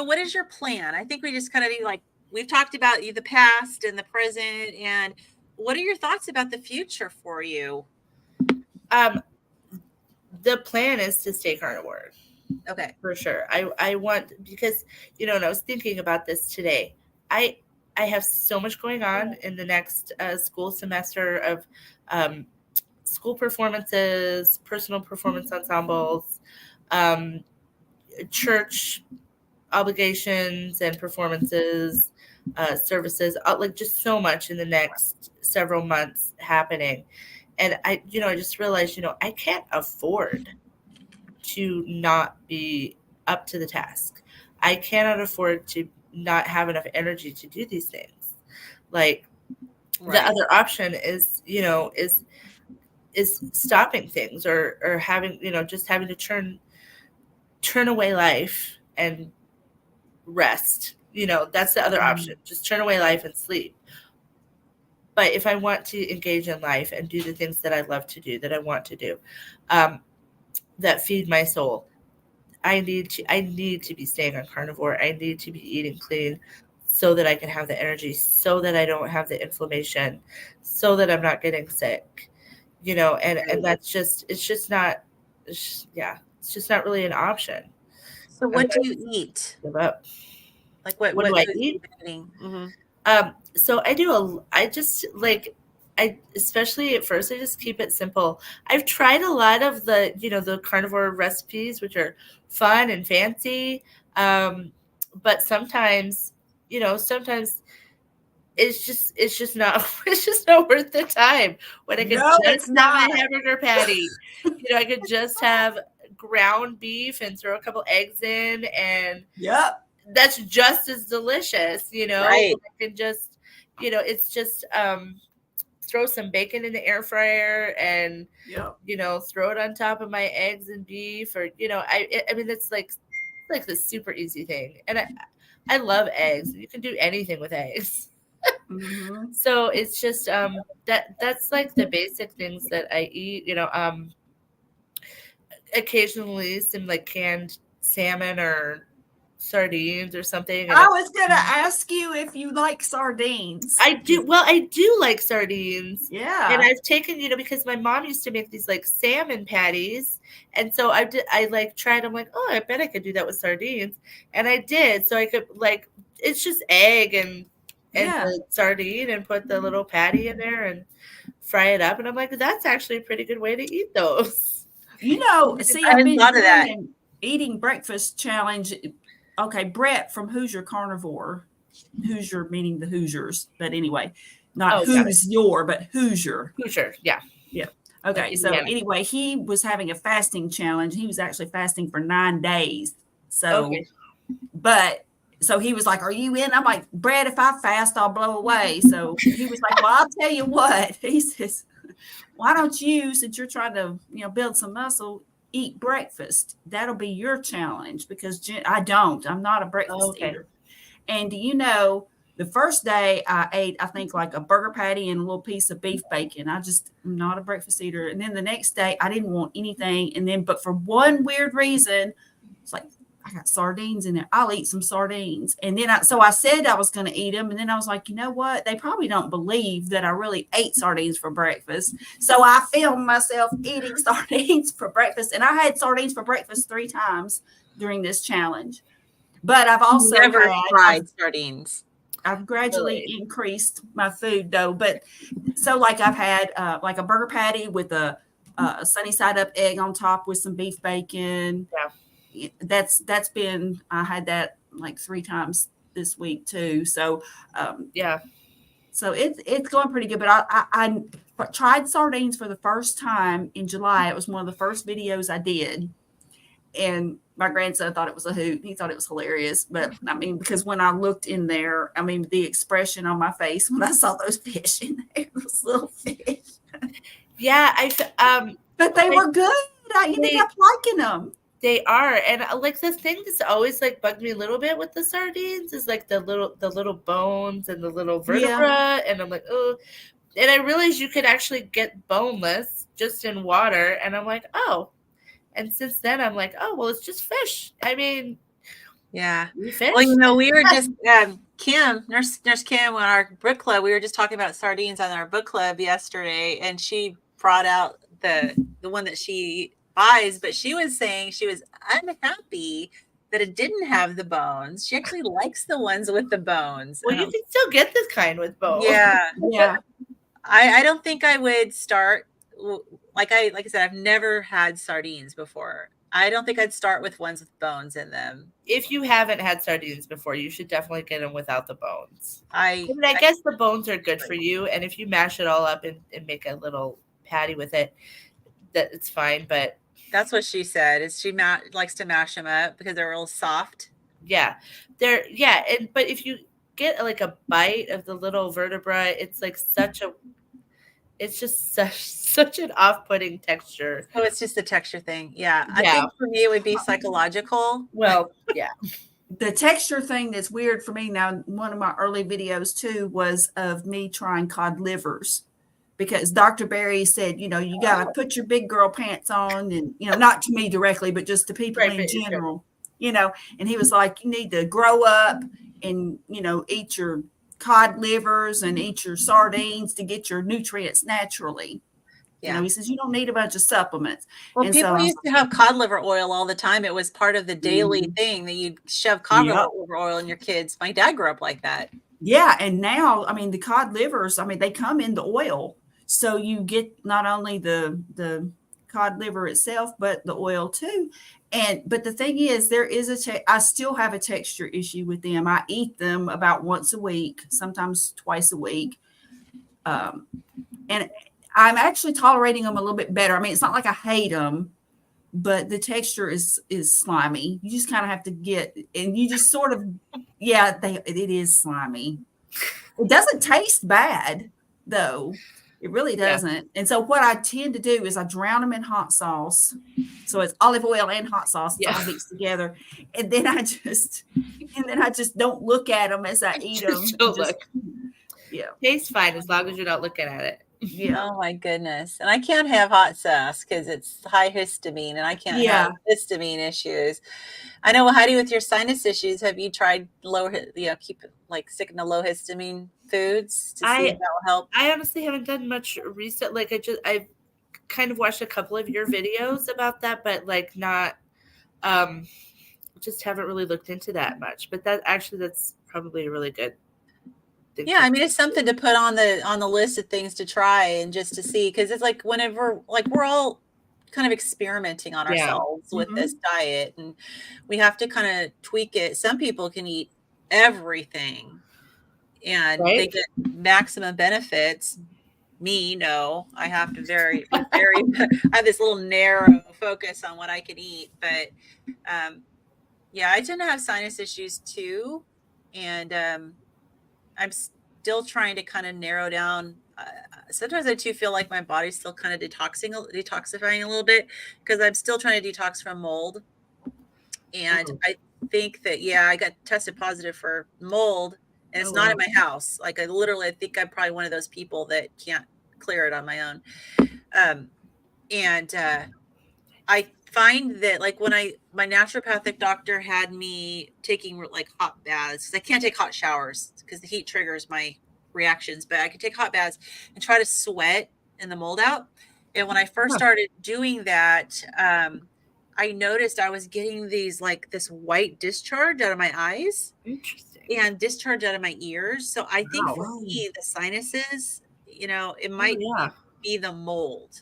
what is your plan? I think we just kind of we've talked about the past and the present, and what are your thoughts about the future for you? The plan is to stay carnivore. Okay. For sure. I want, because, and I was thinking about this today. I have so much going on in the next school semester of school performances, personal performance ensembles, church obligations and performances, services, just so much in the next several months happening. And I just realized, I can't afford to not be up to the task. I cannot afford to not have enough energy to do these things. The other option is, is stopping things or having, just having to turn away life and rest. That's the other option. Just turn away life and sleep. But if I want to engage in life and do the things that I love to do, that I want to do, that feed my soul, I need to be staying on carnivore. I need to be eating clean so that I can have the energy, so that I don't have the inflammation, so that I'm not getting sick, and that's just, it's just not really an option. So what do you eat? Give up. Like what do I eat? So I especially at first, I just keep it simple. I've tried a lot of the carnivore recipes, which are fun and fancy. But sometimes it's just not it's just not worth the time when I could just have a hamburger patty. I could just have ground beef and throw a couple eggs in, and that's just as delicious. Right. I can just it's just throw some bacon in the air fryer and throw it on top of my eggs and beef, or I mean it's like the super easy thing. And I love eggs. You can do anything with eggs. Mm-hmm. So it's just that's like the basic things that I eat. Occasionally some like canned salmon or sardines or something. I was gonna ask you if you like sardines. I do. Well, I do like sardines. Yeah. And I've taken, because my mom used to make these like salmon patties. And so I like tried, I'm like, oh, I bet I could do that with sardines. And I did. So I could it's just egg and the sardine and put the little patty in there and fry it up. And I'm like, that's actually a pretty good way to eat those. See, I've been doing an eating breakfast challenge. Okay, Brett from Hoosier Carnivore. Hoosier meaning the Hoosiers, but anyway, not who's your, but Hoosier. Hoosier, yeah. Yeah. Okay, so anyway, he was having a fasting challenge. He was actually fasting for 9 days. So, so he was like, are you in? I'm like, Brett, if I fast, I'll blow away. So he was like, well, I'll tell you what. He says, why don't you, since you're trying to, build some muscle, eat breakfast? That'll be your challenge, because I'm not a breakfast eater. And the first day I ate, I think, like a burger patty and a little piece of beef bacon. I'm not a breakfast eater. And then the next day I didn't want anything. And then, but for one weird reason, it's like, I got sardines in there. I'll eat some sardines. And then so I said I was going to eat them. And then I was like, you know what? They probably don't believe that I really ate sardines for breakfast. So I filmed myself eating sardines for breakfast. And I had sardines for breakfast 3 times during this challenge. But I've also never tried sardines. I've gradually increased my food though. But so like I've had like a burger patty with a sunny side up egg on top with some beef bacon. Yeah. I had that like 3 times this week too. So, so it's going pretty good, but I tried sardines for the first time in July. It was one of the first videos I did. And my grandson thought it was a hoot. He thought it was hilarious. But I mean, because when I looked in there, I mean, the expression on my face when I saw those fish in there, those little fish. Yeah. But they were good. I ended up liking them. They are. And like the thing that's always like bugged me a little bit with the sardines is like the little bones and the little vertebra. And I'm like, oh, and I realized you could actually get boneless just in water. And I'm like, oh, and since then I'm like, oh, well, it's just fish. I mean, fish. Well, we were just, Kim, Nurse Kim, on our book club, we were just talking about sardines on our book club yesterday. And she brought out the one that she buys, but she was saying she was unhappy that it didn't have the bones. She actually likes the ones with the bones. Well, you can still get this kind with bones. Yeah. I don't think I would start like I said, I've never had sardines before. I don't think I'd start with ones with bones in them. If you haven't had sardines before, you should definitely get them without the bones. I guess the bones are good for you, and if you mash it all up and make a little patty with it, that it's fine. But that's what she said. Is she likes to mash them up because they're real soft. Yeah, but if you get like a bite of the little vertebra, it's like such an off-putting texture. Oh, it's just a texture thing. Yeah. I think for me it would be psychological. Well, yeah. The texture thing that's weird for me now, one of my early videos too was of me trying cod livers. Because Dr. Berry said, you got to put your big girl pants on, and, not to me directly, but just to people in general, and he was like, you need to grow up and, eat your cod livers and eat your sardines to get your nutrients naturally. You know, he says, you don't need a bunch of supplements. Well, and people used to have cod liver oil all the time. It was part of the daily thing that you'd shove cod liver oil in your kids. My dad grew up like that. Yeah. And now, I mean, the cod livers, I mean, they come in the oil. So you get not only the cod liver itself, but the oil too. But the thing is, there is I still have a texture issue with them. I eat them about once a week, sometimes twice a week. And I'm actually tolerating them a little bit better. I mean, it's not like I hate them, but the texture is slimy. You just kind of have to and you just sort of, it is slimy. It doesn't taste bad though. It really doesn't. Yeah. And so what I tend to do is I drown them in hot sauce. So it's olive oil and hot sauce all mixed together. And then I just don't look at them as I eat them. Tastes fine as long as you're not looking at it. Yeah. Oh my goodness. And I can't have hot sauce because it's high histamine and I can't have histamine issues. I know, Heidi, with your sinus issues, have you tried sticking to low histamine foods to see if that will help? I honestly haven't done much research. Like I've kind of watched a couple of your videos about that, but like not, just haven't really looked into that much. But that's probably a really good. Yeah, I mean, it's something to put on the list of things to try and just to see, because it's like whenever, like, we're all kind of experimenting on ourselves with this diet, and we have to kind of tweak it. Some people can eat everything and they get maximum benefits. Me, no, I have to very I have this little narrow focus on what I can eat. But I tend to have sinus issues too, and I'm still trying to kind of narrow down. Sometimes I too feel like my body's still kind of detoxifying a little bit, because I'm still trying to detox from mold. And I think that, I got tested positive for mold, and it's not in my house. Like I think I'm probably one of those people that can't clear it on my own. I find that, like, when my naturopathic doctor had me taking like hot baths, because I can't take hot showers because the heat triggers my reactions, but I could take hot baths and try to sweat and the mold out. And when I first started doing that, I noticed I was getting this white discharge out of my eyes. Interesting. And discharge out of my ears. So I think for me, the sinuses, it might be the mold.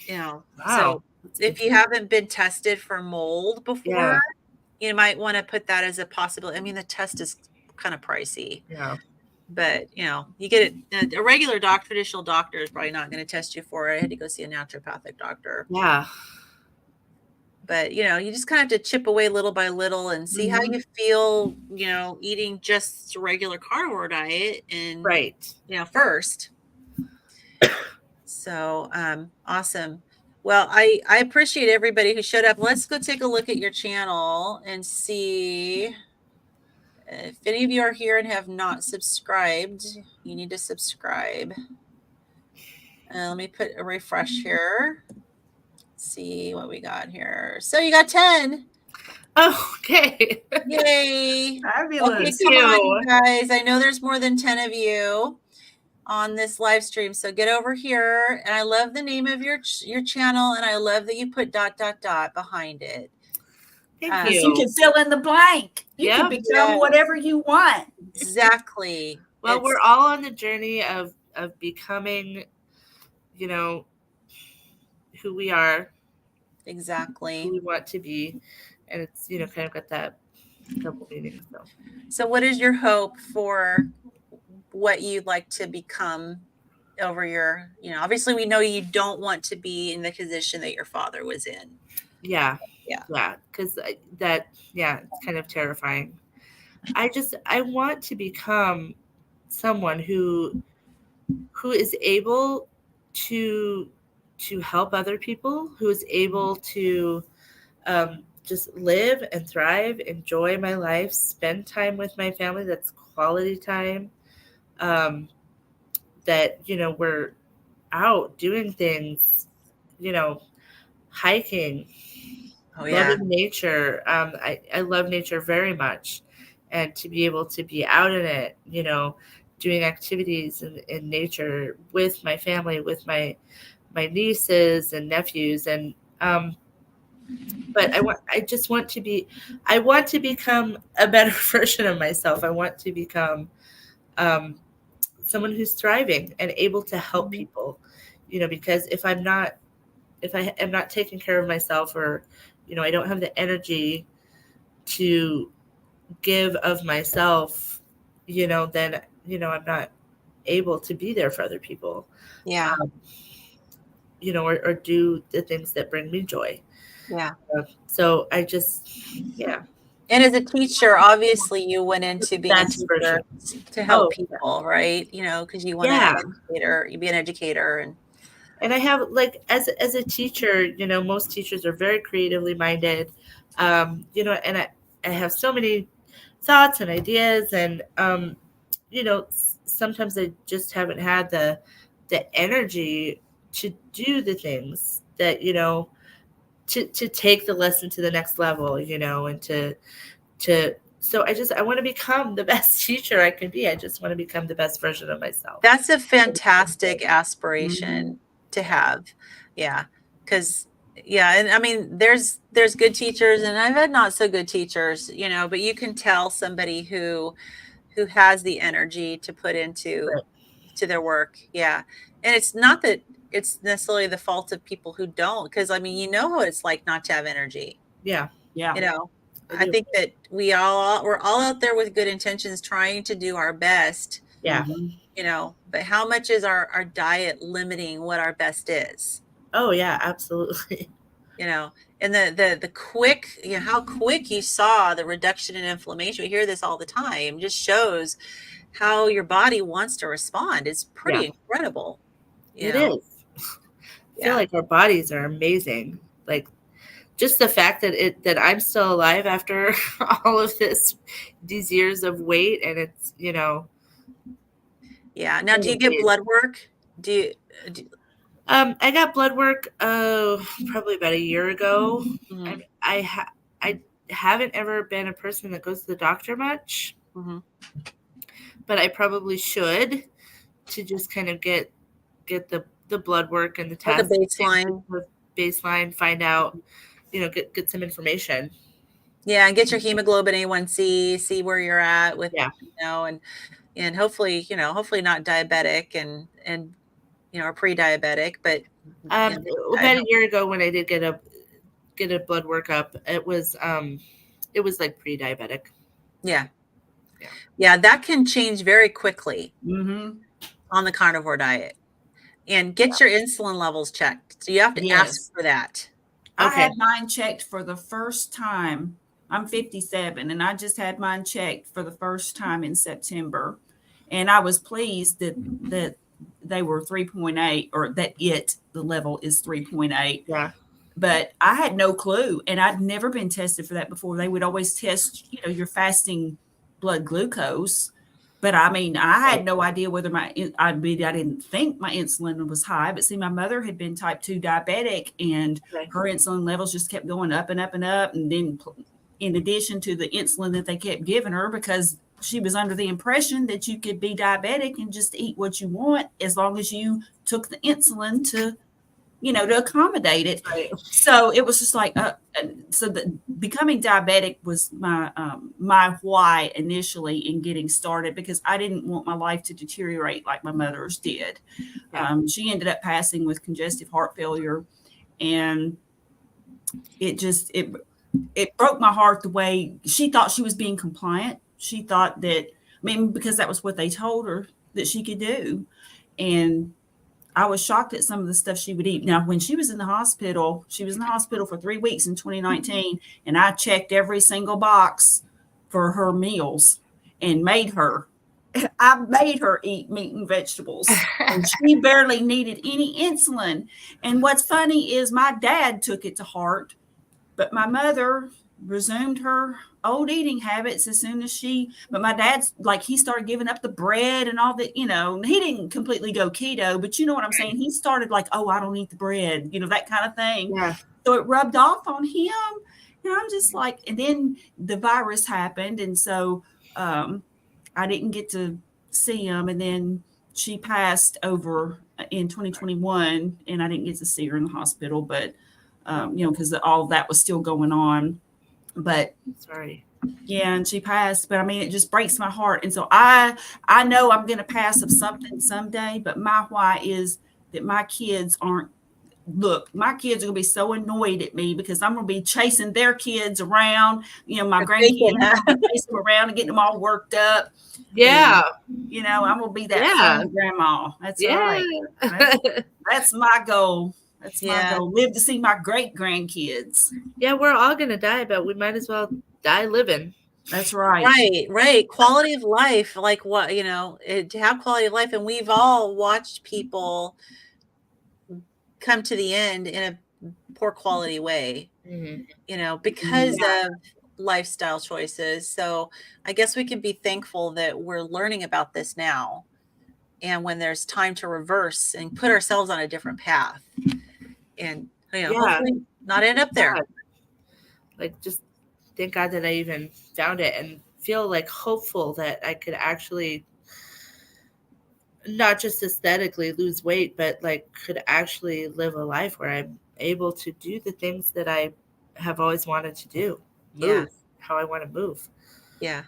So if you haven't been tested for mold before, you might want to put that as a possibility. I mean, the test is kind of pricey. Yeah. But, you get it. A regular traditional doctor is probably not going to test you for it. I had to go see a naturopathic doctor. Yeah. But, you just kind of have to chip away little by little and see how you feel, eating just a regular carnivore diet and, first. So, awesome. Well, I appreciate everybody who showed up. Let's go take a look at your channel and see if any of you are here and have not subscribed. You need to subscribe. Let me put a refresh here. See what we got here. So you got 10. Oh, okay. Yay. Fabulous. Okay, come on, you guys. I know there's more than 10 of you on this live stream. So get over here. And I love the name of your channel. And I love that you put ... behind it. Thank you. You can fill in the blank. You can become whatever you want. Exactly. Well, we're all on the journey of becoming, who we are. Exactly. Who we want to be. And it's, kind of got that double meaning. So what is your hope for what you'd like to become over your, obviously we know you don't want to be in the position that your father was in. Yeah. Because it's kind of terrifying. I want to become someone who is able to help other people, who is able to just live and thrive, enjoy my life, spend time with my family. That's quality time. That, we're out doing things, hiking, loving nature. I love nature very much. And to be able to be out in it, doing activities in nature with my family, with my nieces and nephews. And but I want to become a better version of myself. I want to become someone who's thriving and able to help people, because if I am not taking care of myself, or, I don't have the energy to give of myself, then, I'm not able to be there for other people. Yeah. Or do the things that bring me joy. Yeah. So I just, yeah. And as a teacher, obviously you went into being a teacher to help people, right? Because you want to be an educator. And I have, like, as a teacher, most teachers are very creatively minded, and I have so many thoughts and ideas, and, sometimes I just haven't had the energy to do the things that, to take the lesson to the next level, and to so I want to become the best teacher I can be. I just want to become the best version of myself. That's a fantastic aspiration to have. Yeah. Because, and I mean, there's good teachers, and I've had not so good teachers, but you can tell somebody who has the energy to put into to their work. Yeah. And it's not that it's necessarily the fault of people who don't, because I mean, what it's like not to have energy. Yeah. I think that we're all out there with good intentions, trying to do our best. Yeah. But how much is our diet limiting what our best is? Oh yeah, absolutely. And the quick, how quick you saw the reduction in inflammation. We hear this all the time. Just shows how your body wants to respond. It's pretty incredible. It is. I feel like our bodies are amazing. Like, just the fact that I'm still alive after all of these years of weight, and it's, Yeah. Now, do you get blood work? I got blood work probably about a year ago. Mm-hmm. I haven't ever been a person that goes to the doctor much, but I probably should, to just kind of get the blood work and the test, the baseline, find out, get some information. Yeah, and get your hemoglobin A1C, see where you're at with, and hopefully not diabetic and or pre-diabetic, but about a year ago when I did get a blood workup, it was like pre-diabetic. Yeah, that can change very quickly on the carnivore diet. And get your insulin levels checked. So you have to ask for that. I had mine checked for the first time. I'm 57, and I just had mine checked for the first time in September. And I was pleased that they were 3.8, or that the level is 3.8. Yeah. But I had no clue, and I'd never been tested for that before. They would always test, your fasting blood glucose. But I mean, I had no idea whether I didn't think my insulin was high, but see, my mother had been type 2 diabetic, and her insulin levels just kept going up and up and up. And then in addition to the insulin that they kept giving her, because she was under the impression that you could be diabetic and just eat what you want as long as you took the insulin to accommodate it. Right. So it was just like, becoming diabetic was my why initially in getting started, because I didn't want my life to deteriorate like my mother's did. Yeah. She ended up passing with congestive heart failure, and it broke my heart the way she thought she was being compliant. She thought that, because that was what they told her that she could do. And I was shocked at some of the stuff she would eat. Now, when she was in the hospital, for 3 weeks in 2019, and I checked every single box for her meals and I made her eat meat and vegetables. And she barely needed any insulin. And what's funny is my dad took it to heart, but my mother resumed her old eating habits as soon as but my dad's he started giving up the bread and all that, he didn't completely go keto, but you know what I'm saying? He started I don't eat the bread, that kind of thing. Yeah. So it rubbed off on him. I'm just and then the virus happened. And so I didn't get to see him. And then she passed over in 2021, and I didn't get to see her in the hospital, but because all of that was still going on. But sorry. Yeah, and she passed. But I mean, it just breaks my heart. And so I know I'm going to pass of something someday. But my why is that my kids aren't. Look, my kids are going to be so annoyed at me because I'm going to be chasing their kids around. My grandkids, I'm chasing them around and getting them all worked up. Yeah. And, I'm going to be that fun grandma. That's right. That's my goal. That's my goal. Live to see my great grandkids. Yeah, we're all going to die, but we might as well die living. That's right. Right. Quality of life, like what, to have quality of life. And we've all watched people come to the end in a poor quality way, because of lifestyle choices. So I guess we can be thankful that we're learning about this now. And when there's time to reverse and put ourselves on a different path and, hopefully not end up there. Like, just thank God that I even found it and feel like hopeful that I could actually not just aesthetically lose weight, but like could actually live a life where I'm able to do the things that I have always wanted to do. Move how I want to move. Yeah.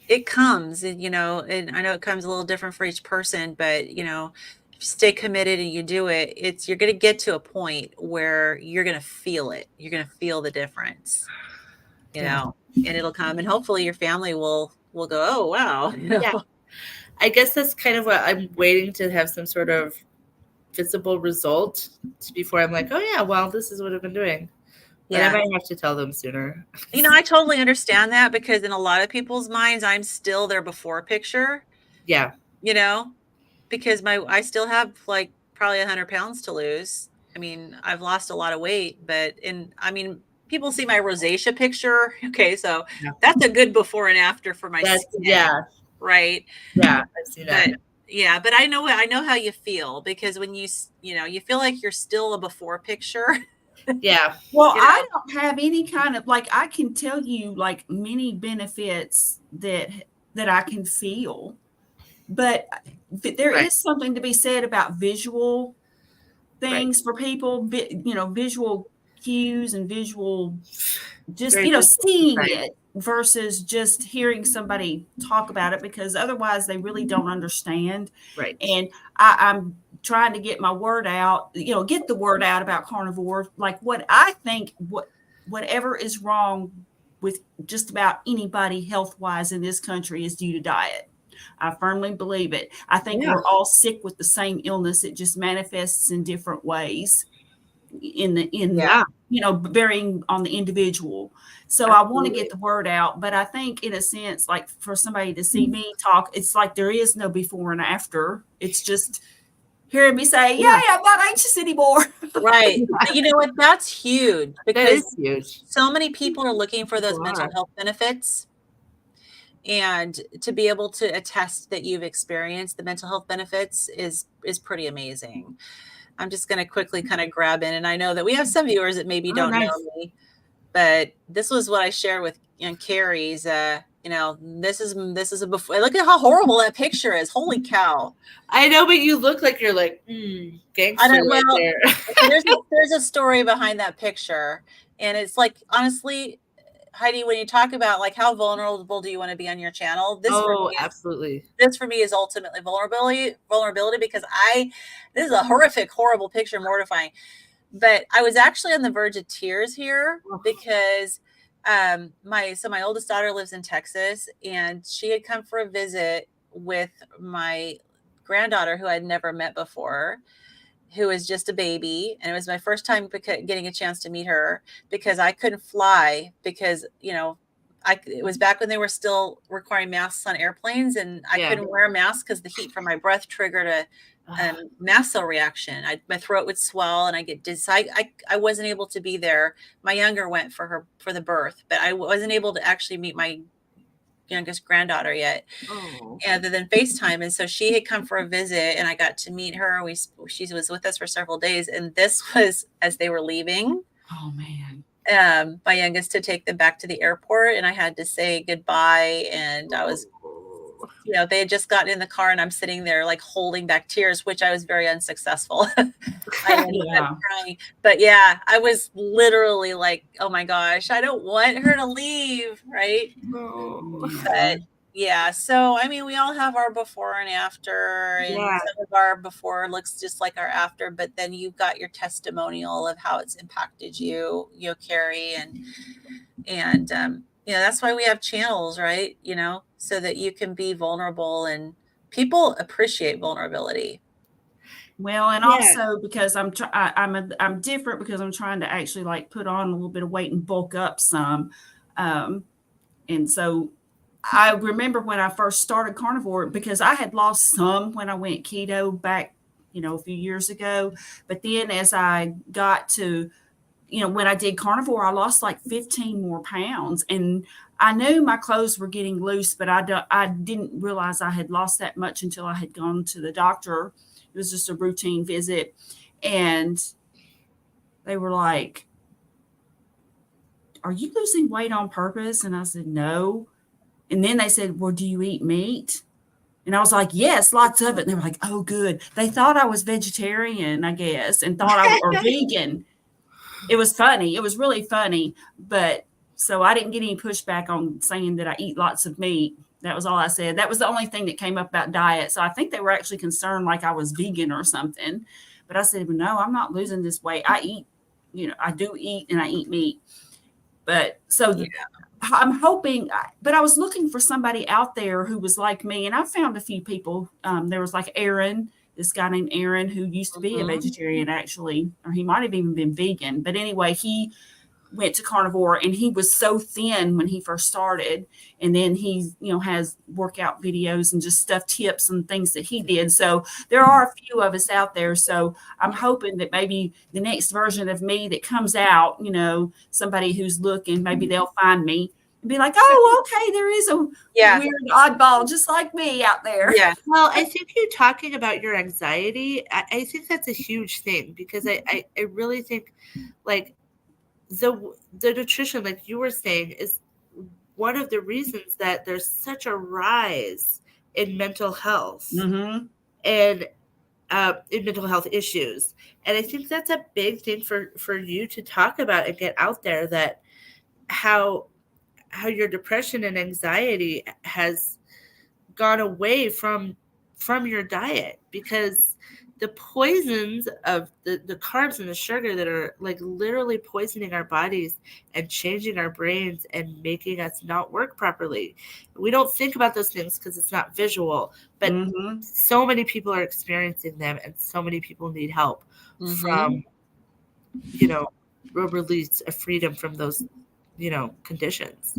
It comes, and and I know it comes a little different for each person, but if you stay committed and you do it, you're going to get to a point where you're going to feel it. You're going to feel the difference, and it'll come, and hopefully your family will go, oh, wow. Yeah. I guess that's kind of what I'm waiting to have some sort of visible result before I'm like, oh yeah, well, this is what I've been doing. But I might have to tell them sooner. I totally understand that, because in a lot of people's minds, I'm still their before picture. Yeah. Because I still have like probably 100 pounds to lose. I mean, I've lost a lot of weight, but people see my rosacea picture. Okay. So that's a good before and after for my skin. Yeah. Right. Yeah. I've seen that. But I know how you feel, because when you feel like you're still a before picture. Yeah. Well, I don't have any kind of, like, I can tell you like many benefits that I can feel, but there is something to be said about visual things for people, visual cues and visual, just, seeing it versus just hearing somebody talk about it, because otherwise they really don't understand. Right. And I'm trying to get my word out, get the word out about carnivore. Like, what I think, whatever is wrong with just about anybody health-wise in this country is due to diet. I firmly believe it. I think we're all sick with the same illness. It just manifests in different ways varying on the individual. So I want to get the word out, but I think in a sense, like, for somebody to see me talk, it's like there is no before and after. It's just hearing me say, I'm not anxious anymore. Right. You know what? That's huge, because that is huge. So many people are looking for those mental health benefits. And to be able to attest that you've experienced the mental health benefits is pretty amazing. I'm just going to quickly kind of grab in. And I know that we have some viewers that maybe don't know me, but this was what I shared with Carrie's, this is a before. Look at how horrible that picture is. Holy cow. I know, but you look like you're like, gangster. I don't know. Right there's a story behind that picture. And it's like, honestly, Heidi, when you talk about like how vulnerable do you want to be on your channel? Absolutely. This for me is ultimately vulnerability, because this is a horrific, horrible picture, mortifying. But I was actually on the verge of tears here because my oldest daughter lives in Texas, and she had come for a visit with my granddaughter, who I'd never met before, who was just a baby. And it was my first time getting a chance to meet her, because I couldn't fly, because, it was back when they were still requiring masks on airplanes, and I couldn't wear a mask because the heat from my breath triggered a mast cell reaction. My throat would swell and I get dizzy. I wasn't able to be there. My younger went for the birth, but I wasn't able to actually meet my youngest granddaughter yet, other than FaceTime. And so she had come for a visit, and I got to meet her. She was with us for several days, and this was as they were leaving. Oh man. My youngest to take them back to the airport, and I had to say goodbye, and I was you know, they had just gotten in the car and I'm sitting there like holding back tears, which I was very unsuccessful. I ended up crying. But yeah, I was literally like, oh my gosh, I don't want her to leave. Right. But yeah, so I mean, we all have our before and after, and some of our before looks just like our after, but then you've got your testimonial of how it's impacted you, Carrie, and you know, that's why we have channels, right? You know, so that you can be vulnerable, and people appreciate vulnerability. Well, and also because I'm different because I'm trying to actually like put on a little bit of weight and bulk up some, and so I remember when I first started Carnivore, because I had lost some when I went keto back, you know, a few years ago. But then as I got to, you know, when I did Carnivore, I lost like 15 more pounds. And I knew my clothes were getting loose, but I didn't realize I had lost that much until I had gone to the doctor. It was just a routine visit. And they were like, "Are you losing weight on purpose?" And I said, "No." And then they said, "Well, do you eat meat?" And I was like, "Yes, lots of it." And they were like, "Oh, good." They thought I was vegetarian, I guess, and thought or vegan. It was funny. It was really funny. But so I didn't get any pushback on saying that I eat lots of meat. That was all I said. That was the only thing that came up about diet. So I think they were actually concerned like I was vegan or something. But I said, well, no, I'm not losing this weight. I eat, you know, I do eat and I eat meat. But so I'm hoping, but I was looking for somebody out there who was like me. And I found a few people. There was like Aaron, this guy named Aaron, who used to be a vegetarian actually, or he might have even been vegan. But anyway, he went to Carnivore and he was so thin when he first started. And then he, you know, has workout videos and just stuff, tips and things that he did. So there are a few of us out there. So I'm hoping that maybe the next version of me that comes out, you know, somebody who's looking, maybe they'll find me and be like, oh, okay, there is a weird oddball just like me out there. Yeah. Well, I think you talking about your anxiety, I think that's a huge thing, because I really think like the nutrition, like you were saying, is one of the reasons that there's such a rise in mental health and in mental health issues. And I think that's a big thing for you to talk about and get out there, that how your depression and anxiety has gone away from your diet, because the poisons of the carbs and the sugar that are like literally poisoning our bodies and changing our brains and making us not work properly. We don't think about those things because it's not visual, but so many people are experiencing them, and so many people need help from, you know, a release, a freedom from those, you know, conditions.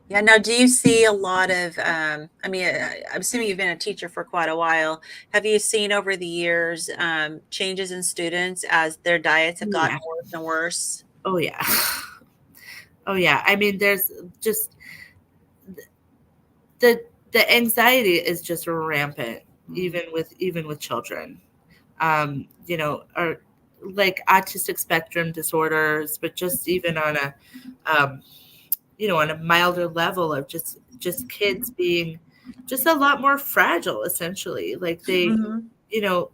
Yeah. Now, do you see a lot of, I mean, I'm assuming you've been a teacher for quite a while. Have you seen over the years changes in students as their diets have gotten worse and worse? Oh, yeah. Oh, yeah. I mean, there's just the anxiety is just rampant, even with children, you know, or like autistic spectrum disorders, but just even on a, you know, on a milder level of just kids being just a lot more fragile, essentially. Like they, you know,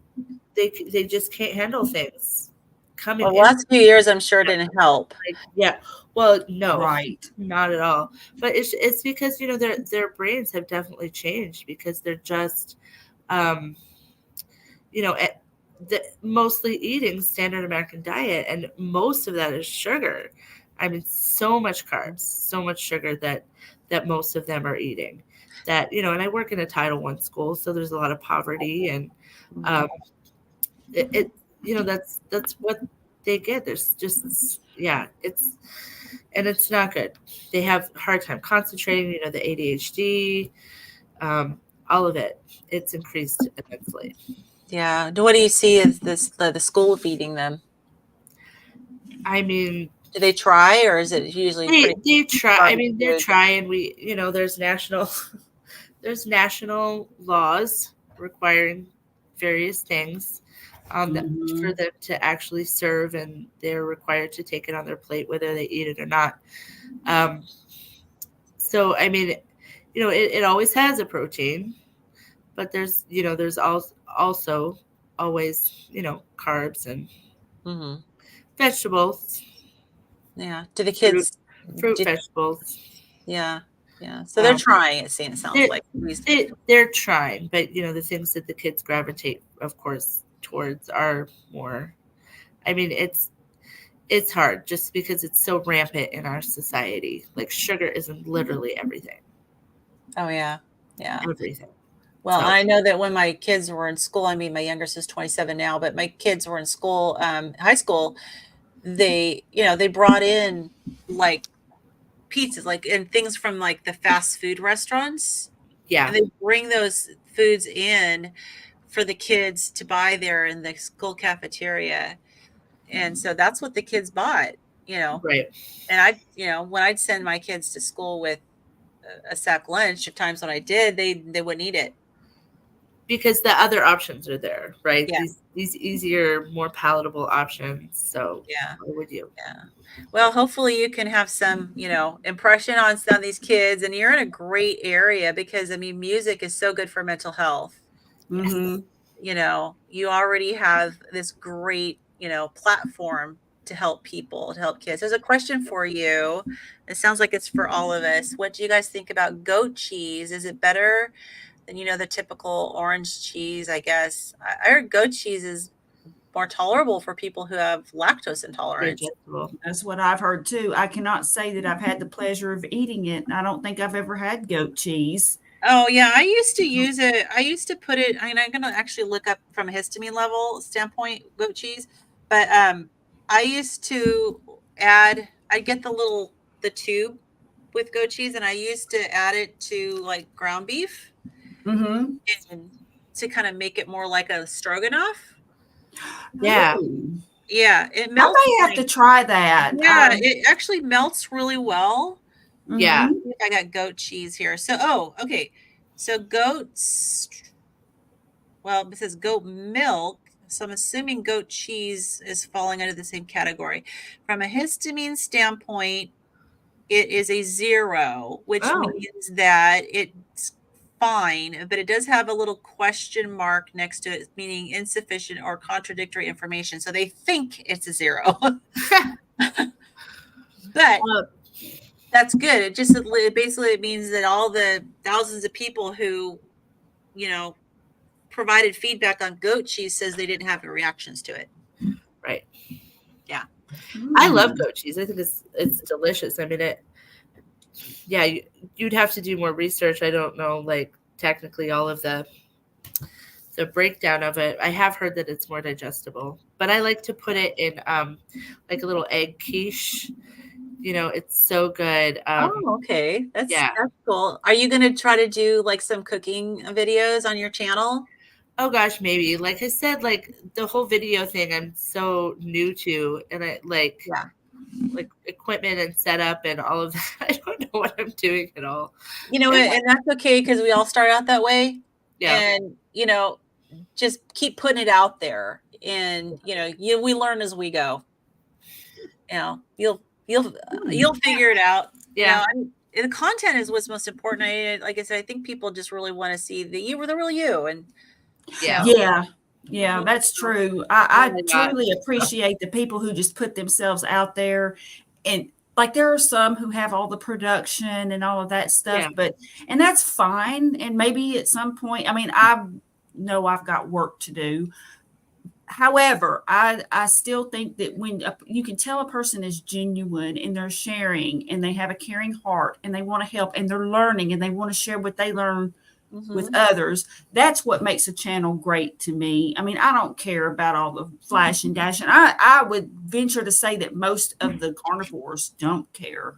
they just can't handle things coming. Well, the last few years, I'm sure didn't help. Like, well, no, not at all. But it's because, you know, their brains have definitely changed, because they're just, you know, mostly eating standard American diet, and most of that is sugar. I mean, so much carbs, so much sugar that most of them are eating. That, you know, and I work in a Title I school, so there's a lot of poverty, and it you know, that's what they get. There's just it's not good. They have a hard time concentrating. You know, the ADHD, all of it. It's increased immensely. Yeah. What do you see as the school feeding them? I mean, do they try, or is it usually they try? I mean, they're trying. We, you know, there's national laws requiring various things for them to actually serve, and they're required to take it on their plate whether they eat it or not. So I mean, it always has a protein, but there's also always carbs and vegetables. Yeah. Do the kids fruit vegetables? Yeah. Yeah. So they're trying, it sounds like. They're trying, but the things that the kids gravitate, of course, towards are more, I mean, it's hard just because it's so rampant in our society. Like sugar is literally everything. Oh yeah. Yeah. Everything. Well, I know that when my kids were in school, I mean, my youngest is 27 now, but my kids were in school, high school, they brought in like pizzas, like, and things from like the fast food restaurants. Yeah. And they bring those foods in for the kids to buy there in the school cafeteria. And so that's what the kids bought, Right. And when I'd send my kids to school with a sack lunch, at times when I did, they wouldn't eat it. Because the other options are there, right? Yeah. These easier, more palatable options. So yeah, why would you? Yeah. Well, hopefully you can have some, impression on some of these kids, and you're in a great area because music is so good for mental health. Mm-hmm. You already have this great, platform to help people, to help kids. There's a question for you. It sounds like it's for all of us. What do you guys think about goat cheese? Is it better than, the typical orange cheese, I guess? I heard goat cheese is more tolerable for people who have lactose intolerance. That's what I've heard too. I cannot say that I've had the pleasure of eating it. I don't think I've ever had goat cheese. Oh yeah, I used to use it. I used to put it. I'm gonna actually look up from a histamine level standpoint goat cheese, but I used to add. I get the tube with goat cheese, and I used to add it to like ground beef, and to kind of make it more like a stroganoff. Yeah. Yeah, it melts. I may have to try that. Yeah, it actually melts really well. Yeah. I got goat cheese here. So, okay. So goats, well, it says goat milk. So I'm assuming goat cheese is falling under the same category. From a histamine standpoint, it is a 0, which means that it's fine, but it does have a little question mark next to it, meaning insufficient or contradictory information. So they think it's a 0. But that's good. It basically means that all the thousands of people who, provided feedback on goat cheese says they didn't have reactions to it. Right. Yeah. I love goat cheese. I think it's delicious. I mean, you'd have to do more research. I don't know, like, technically all of the breakdown of it. I have heard that it's more digestible, but I like to put it in like a little egg quiche. It's so good. Okay. That's cool. Are you going to try to do like some cooking videos on your channel? Oh gosh, maybe. Like I said, like the whole video thing I'm so new to, and I like equipment and setup and all of that. I don't know what I'm doing at all. And that's okay because we all start out that way. Yeah. And just keep putting it out there, and we learn as we go. You'll figure it out. Yeah. The content is what's most important. Like I said, I think people just really want to see the real you. And yeah, that's true. I truly appreciate the people who just put themselves out there, and like there are some who have all the production and all of that stuff, and that's fine. And maybe at some point, I mean, I know I've got work to do. However, I still think that when you can tell a person is genuine and they're sharing and they have a caring heart and they want to help and they're learning and they want to share what they learn with others, that's what makes a channel great to me. I mean, I don't care about all the flash and dash. And I would venture to say that most of the carnivores don't care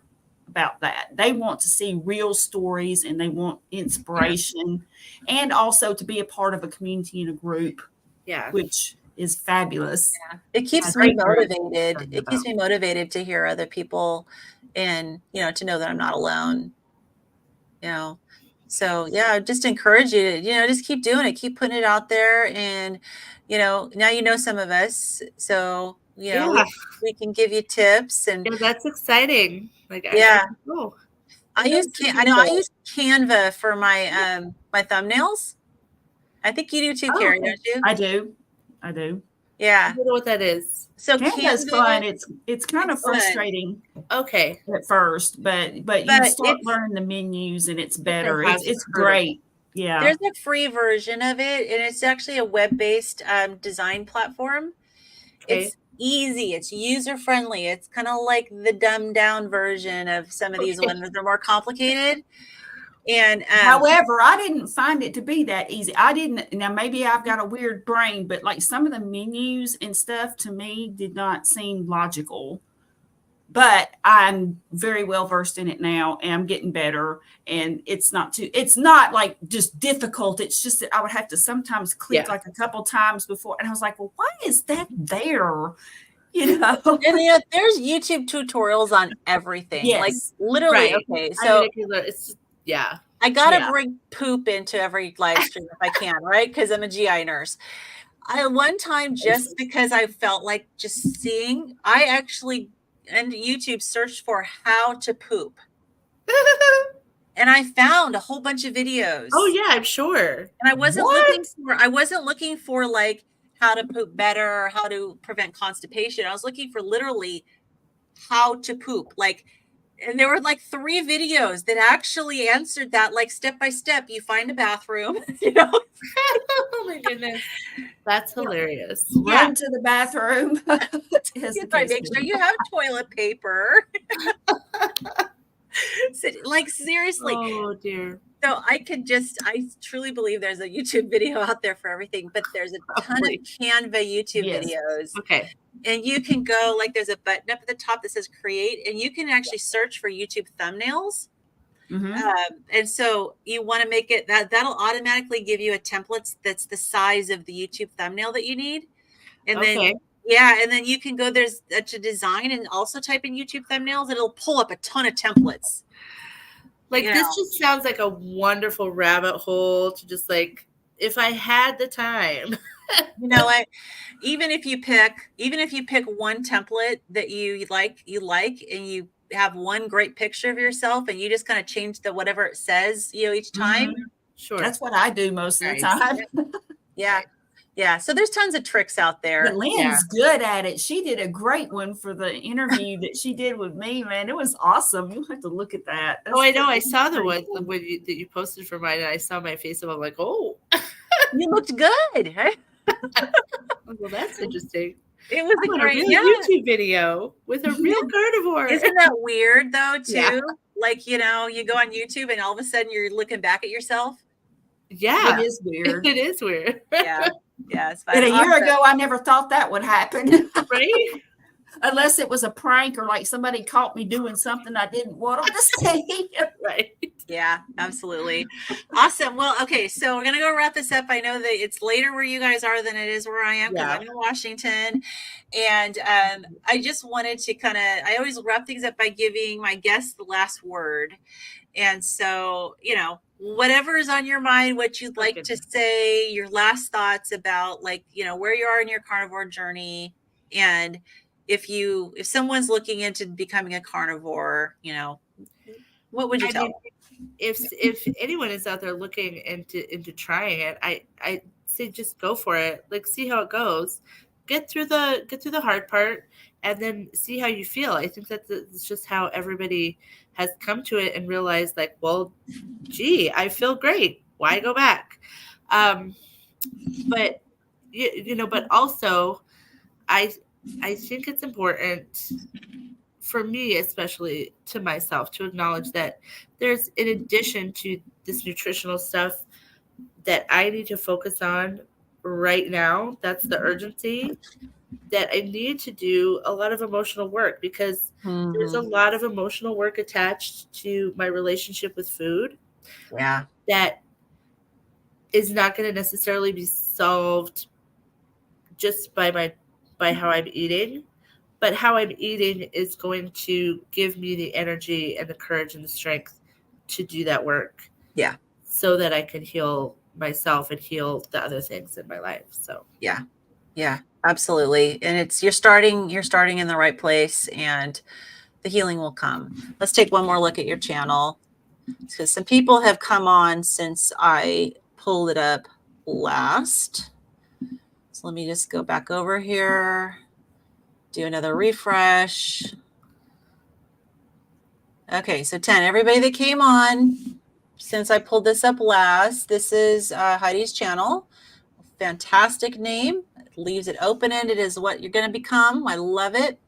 about that. They want to see real stories and they want inspiration and also to be a part of a community and a group. Yeah. Which is fabulous. Yeah. It keeps me motivated. It keeps me motivated to hear other people and, to know that I'm not alone. So I just encourage you to, just keep doing it, keep putting it out there. And, now some of us, so, we can give you tips. And that's exciting. Like, I I use Canva for my my thumbnails. I think you do too, Carrie, don't you? I do. Yeah. I don't know what that is. So Canva's fun. It's kind of frustrating. Okay. At first, but you start learning the menus and it's better. It's great. Yeah. There's a free version of it, and it's actually a web-based design platform. Okay. It's easy. It's user-friendly. It's kind of like the dumbed-down version of some of these ones that are more complicated. And however, I didn't find it to be that easy. I didn't. Now, maybe I've got a weird brain, but like some of the menus and stuff to me did not seem logical. But I'm very well versed in it now, and I'm getting better. And it's not like just difficult. It's just that I would have to sometimes click like a couple times before, and I was like, well, why is that there? You know, and there's YouTube tutorials on everything. Yes. Like literally. Right. Okay, so it's I gotta bring poop into every live stream if I can, right? Because I'm a GI nurse. One time, just because I felt like just seeing, I actually and YouTube searched for how to poop. And I found a whole bunch of videos. Oh yeah, I'm sure. And I wasn't looking for like how to poop better or how to prevent constipation. I was looking for literally how to poop. Like, and there were like 3 videos that actually answered that, like step by step. You find a bathroom, you know. Oh my goodness. That's hilarious. Run to the bathroom. Make sure you have toilet paper. Like seriously. Oh dear. So I truly believe there's a YouTube video out there for everything, but there's a ton of Canva YouTube videos. Okay. And you can go, like there's a button up at the top that says create, and you can actually search for YouTube thumbnails. Mm-hmm. And so you want to make it that'll automatically give you a template that's the size of the YouTube thumbnail that you need. And then and then you can go to design and also type in YouTube thumbnails. It'll pull up a ton of templates. Like this just sounds like a wonderful rabbit hole to just like, if I had the time. You know what? Even if you pick one template that you like, and you have one great picture of yourself, and you just kind of change the whatever it says, each time. Mm-hmm. Sure, that's what I do most of the time. Yeah. So there's tons of tricks out there. But Lynn's good at it. She did a great one for the interview that she did with me, man. It was awesome. You'll have to look at that. That's I know. I saw the one that you posted for mine, and I saw my face, and I'm like, oh. You looked good. Huh? Well, that's interesting. It was a great YouTube video with a real carnivore. Isn't that weird though, too? Yeah. Like, you go on YouTube and all of a sudden you're looking back at yourself. Yeah. It is weird. It is weird. Yeah. Yeah. It's and a year ago, I never thought that would happen. Right? Unless it was a prank or like somebody caught me doing something I didn't want them to see. Right. Yeah, absolutely. Awesome. Well, okay. So we're going to go wrap this up. I know that it's later where you guys are than it is where I am, because I'm in Washington. And I just wanted to I always wrap things up by giving my guests the last word. And so, whatever is on your mind, what you'd like to say, your last thoughts about where you are in your carnivore journey. And if someone's looking into becoming a carnivore, what would you tell them? If anyone is out there looking into trying it, I say just go for it. Like, see how it goes. Get through the hard part, and then see how you feel. I think that's just how everybody has come to it and realized, like, well, gee, I feel great. Why go back? But but also, I think it's important for me, especially to myself, to acknowledge that there's, in addition to this nutritional stuff, that I need to focus on right now. That's the urgency, that I need to do a lot of emotional work, because there's a lot of emotional work attached to my relationship with food. Yeah. That is not going to necessarily be solved just by how I'm eating. But how I'm eating is going to give me the energy and the courage and the strength to do that work. Yeah. So that I can heal myself and heal the other things in my life. So yeah, absolutely. And you're starting in the right place, and the healing will come. Let's take one more look at your channel. because some people have come on since I pulled it up last. So let me just go back over here, do another refresh. Okay, so 10, everybody that came on since I pulled this up last, this is Heidi's channel. Fantastic name. It leaves it open-ended is what you're going to become. I love it.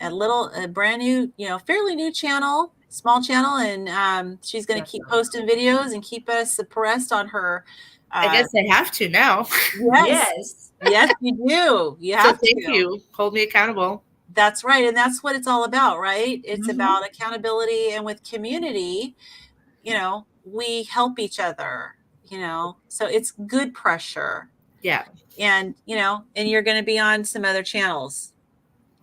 A brand new, fairly new channel, small channel, and she's going to keep posting videos and keep us abreast on her. I guess I have to now. Yes, you do. You have so thank you. Hold me accountable. That's right. And that's what it's all about, right? It's about accountability, and with community, we help each other, so it's good pressure. Yeah. And, and you're going to be on some other channels,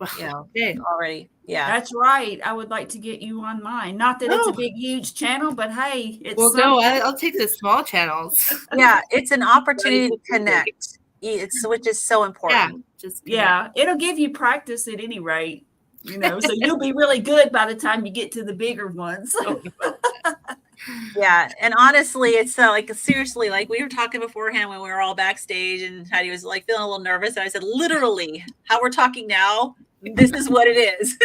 already. Yeah. That's right. I would like to get you on mine. Not that it's a big, huge channel, but hey, it's I'll take the small channels. Yeah. It's an opportunity to connect. Which is so important. It'll give you practice at any rate, so you'll be really good by the time you get to the bigger ones. Yeah. And honestly, it's seriously, like we were talking beforehand when we were all backstage, and Heidi was like feeling a little nervous. And I said, literally, how we're talking now, this is what it is.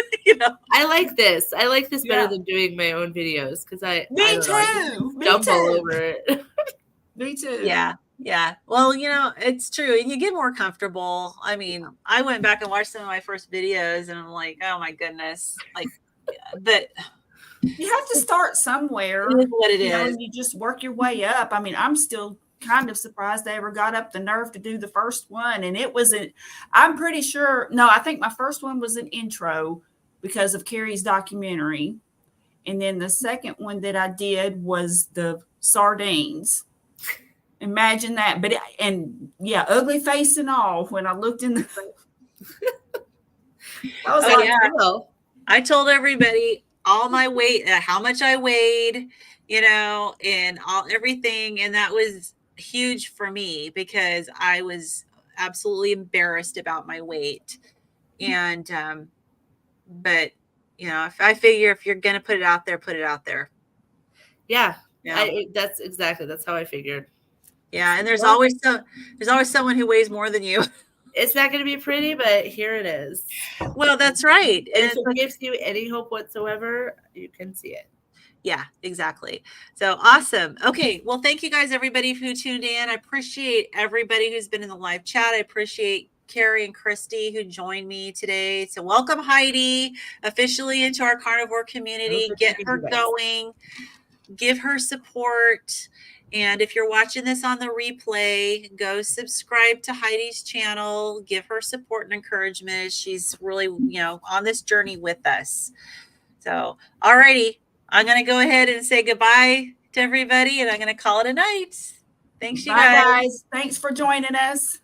I like this. I like this better than doing my own videos, because I stumble over it. Me too. Yeah. Yeah. Well, it's true. And you get more comfortable. I mean, I went back and watched some of my first videos, and I'm like, oh my goodness. But you have to start somewhere. It is what it is. And you just work your way up. I mean, I'm still kind of surprised they ever got up the nerve to do the first one. And it wasn't, I'm pretty sure, no, I think my first one was an intro because of Carrie's documentary. And then the second one that I did was the sardines. Imagine that. But, ugly face and all, when I looked in the, I was I told everybody all my weight, how much I weighed, and everything. And that was huge for me, because I was absolutely embarrassed about my weight. And, but I figure if you're going to put it out there, put it out there. Yeah. That's how I figured. Yeah. And there's always someone who weighs more than you. It's not going to be pretty, but here it is. Well, that's right. And if it gives you any hope whatsoever, you can see it. Yeah, exactly. So awesome. Okay. Well, thank you guys, everybody who tuned in. I appreciate everybody who's been in the live chat. I appreciate Carrie and Christy who joined me today. So welcome Heidi officially into our carnivore community. Get her going. Give her support. And if you're watching this on the replay, go subscribe to Heidi's channel. Give her support and encouragement. She's really, on this journey with us. So, all righty. I'm going to go ahead and say goodbye to everybody, and I'm going to call it a night. Thanks, you guys. Thanks for joining us.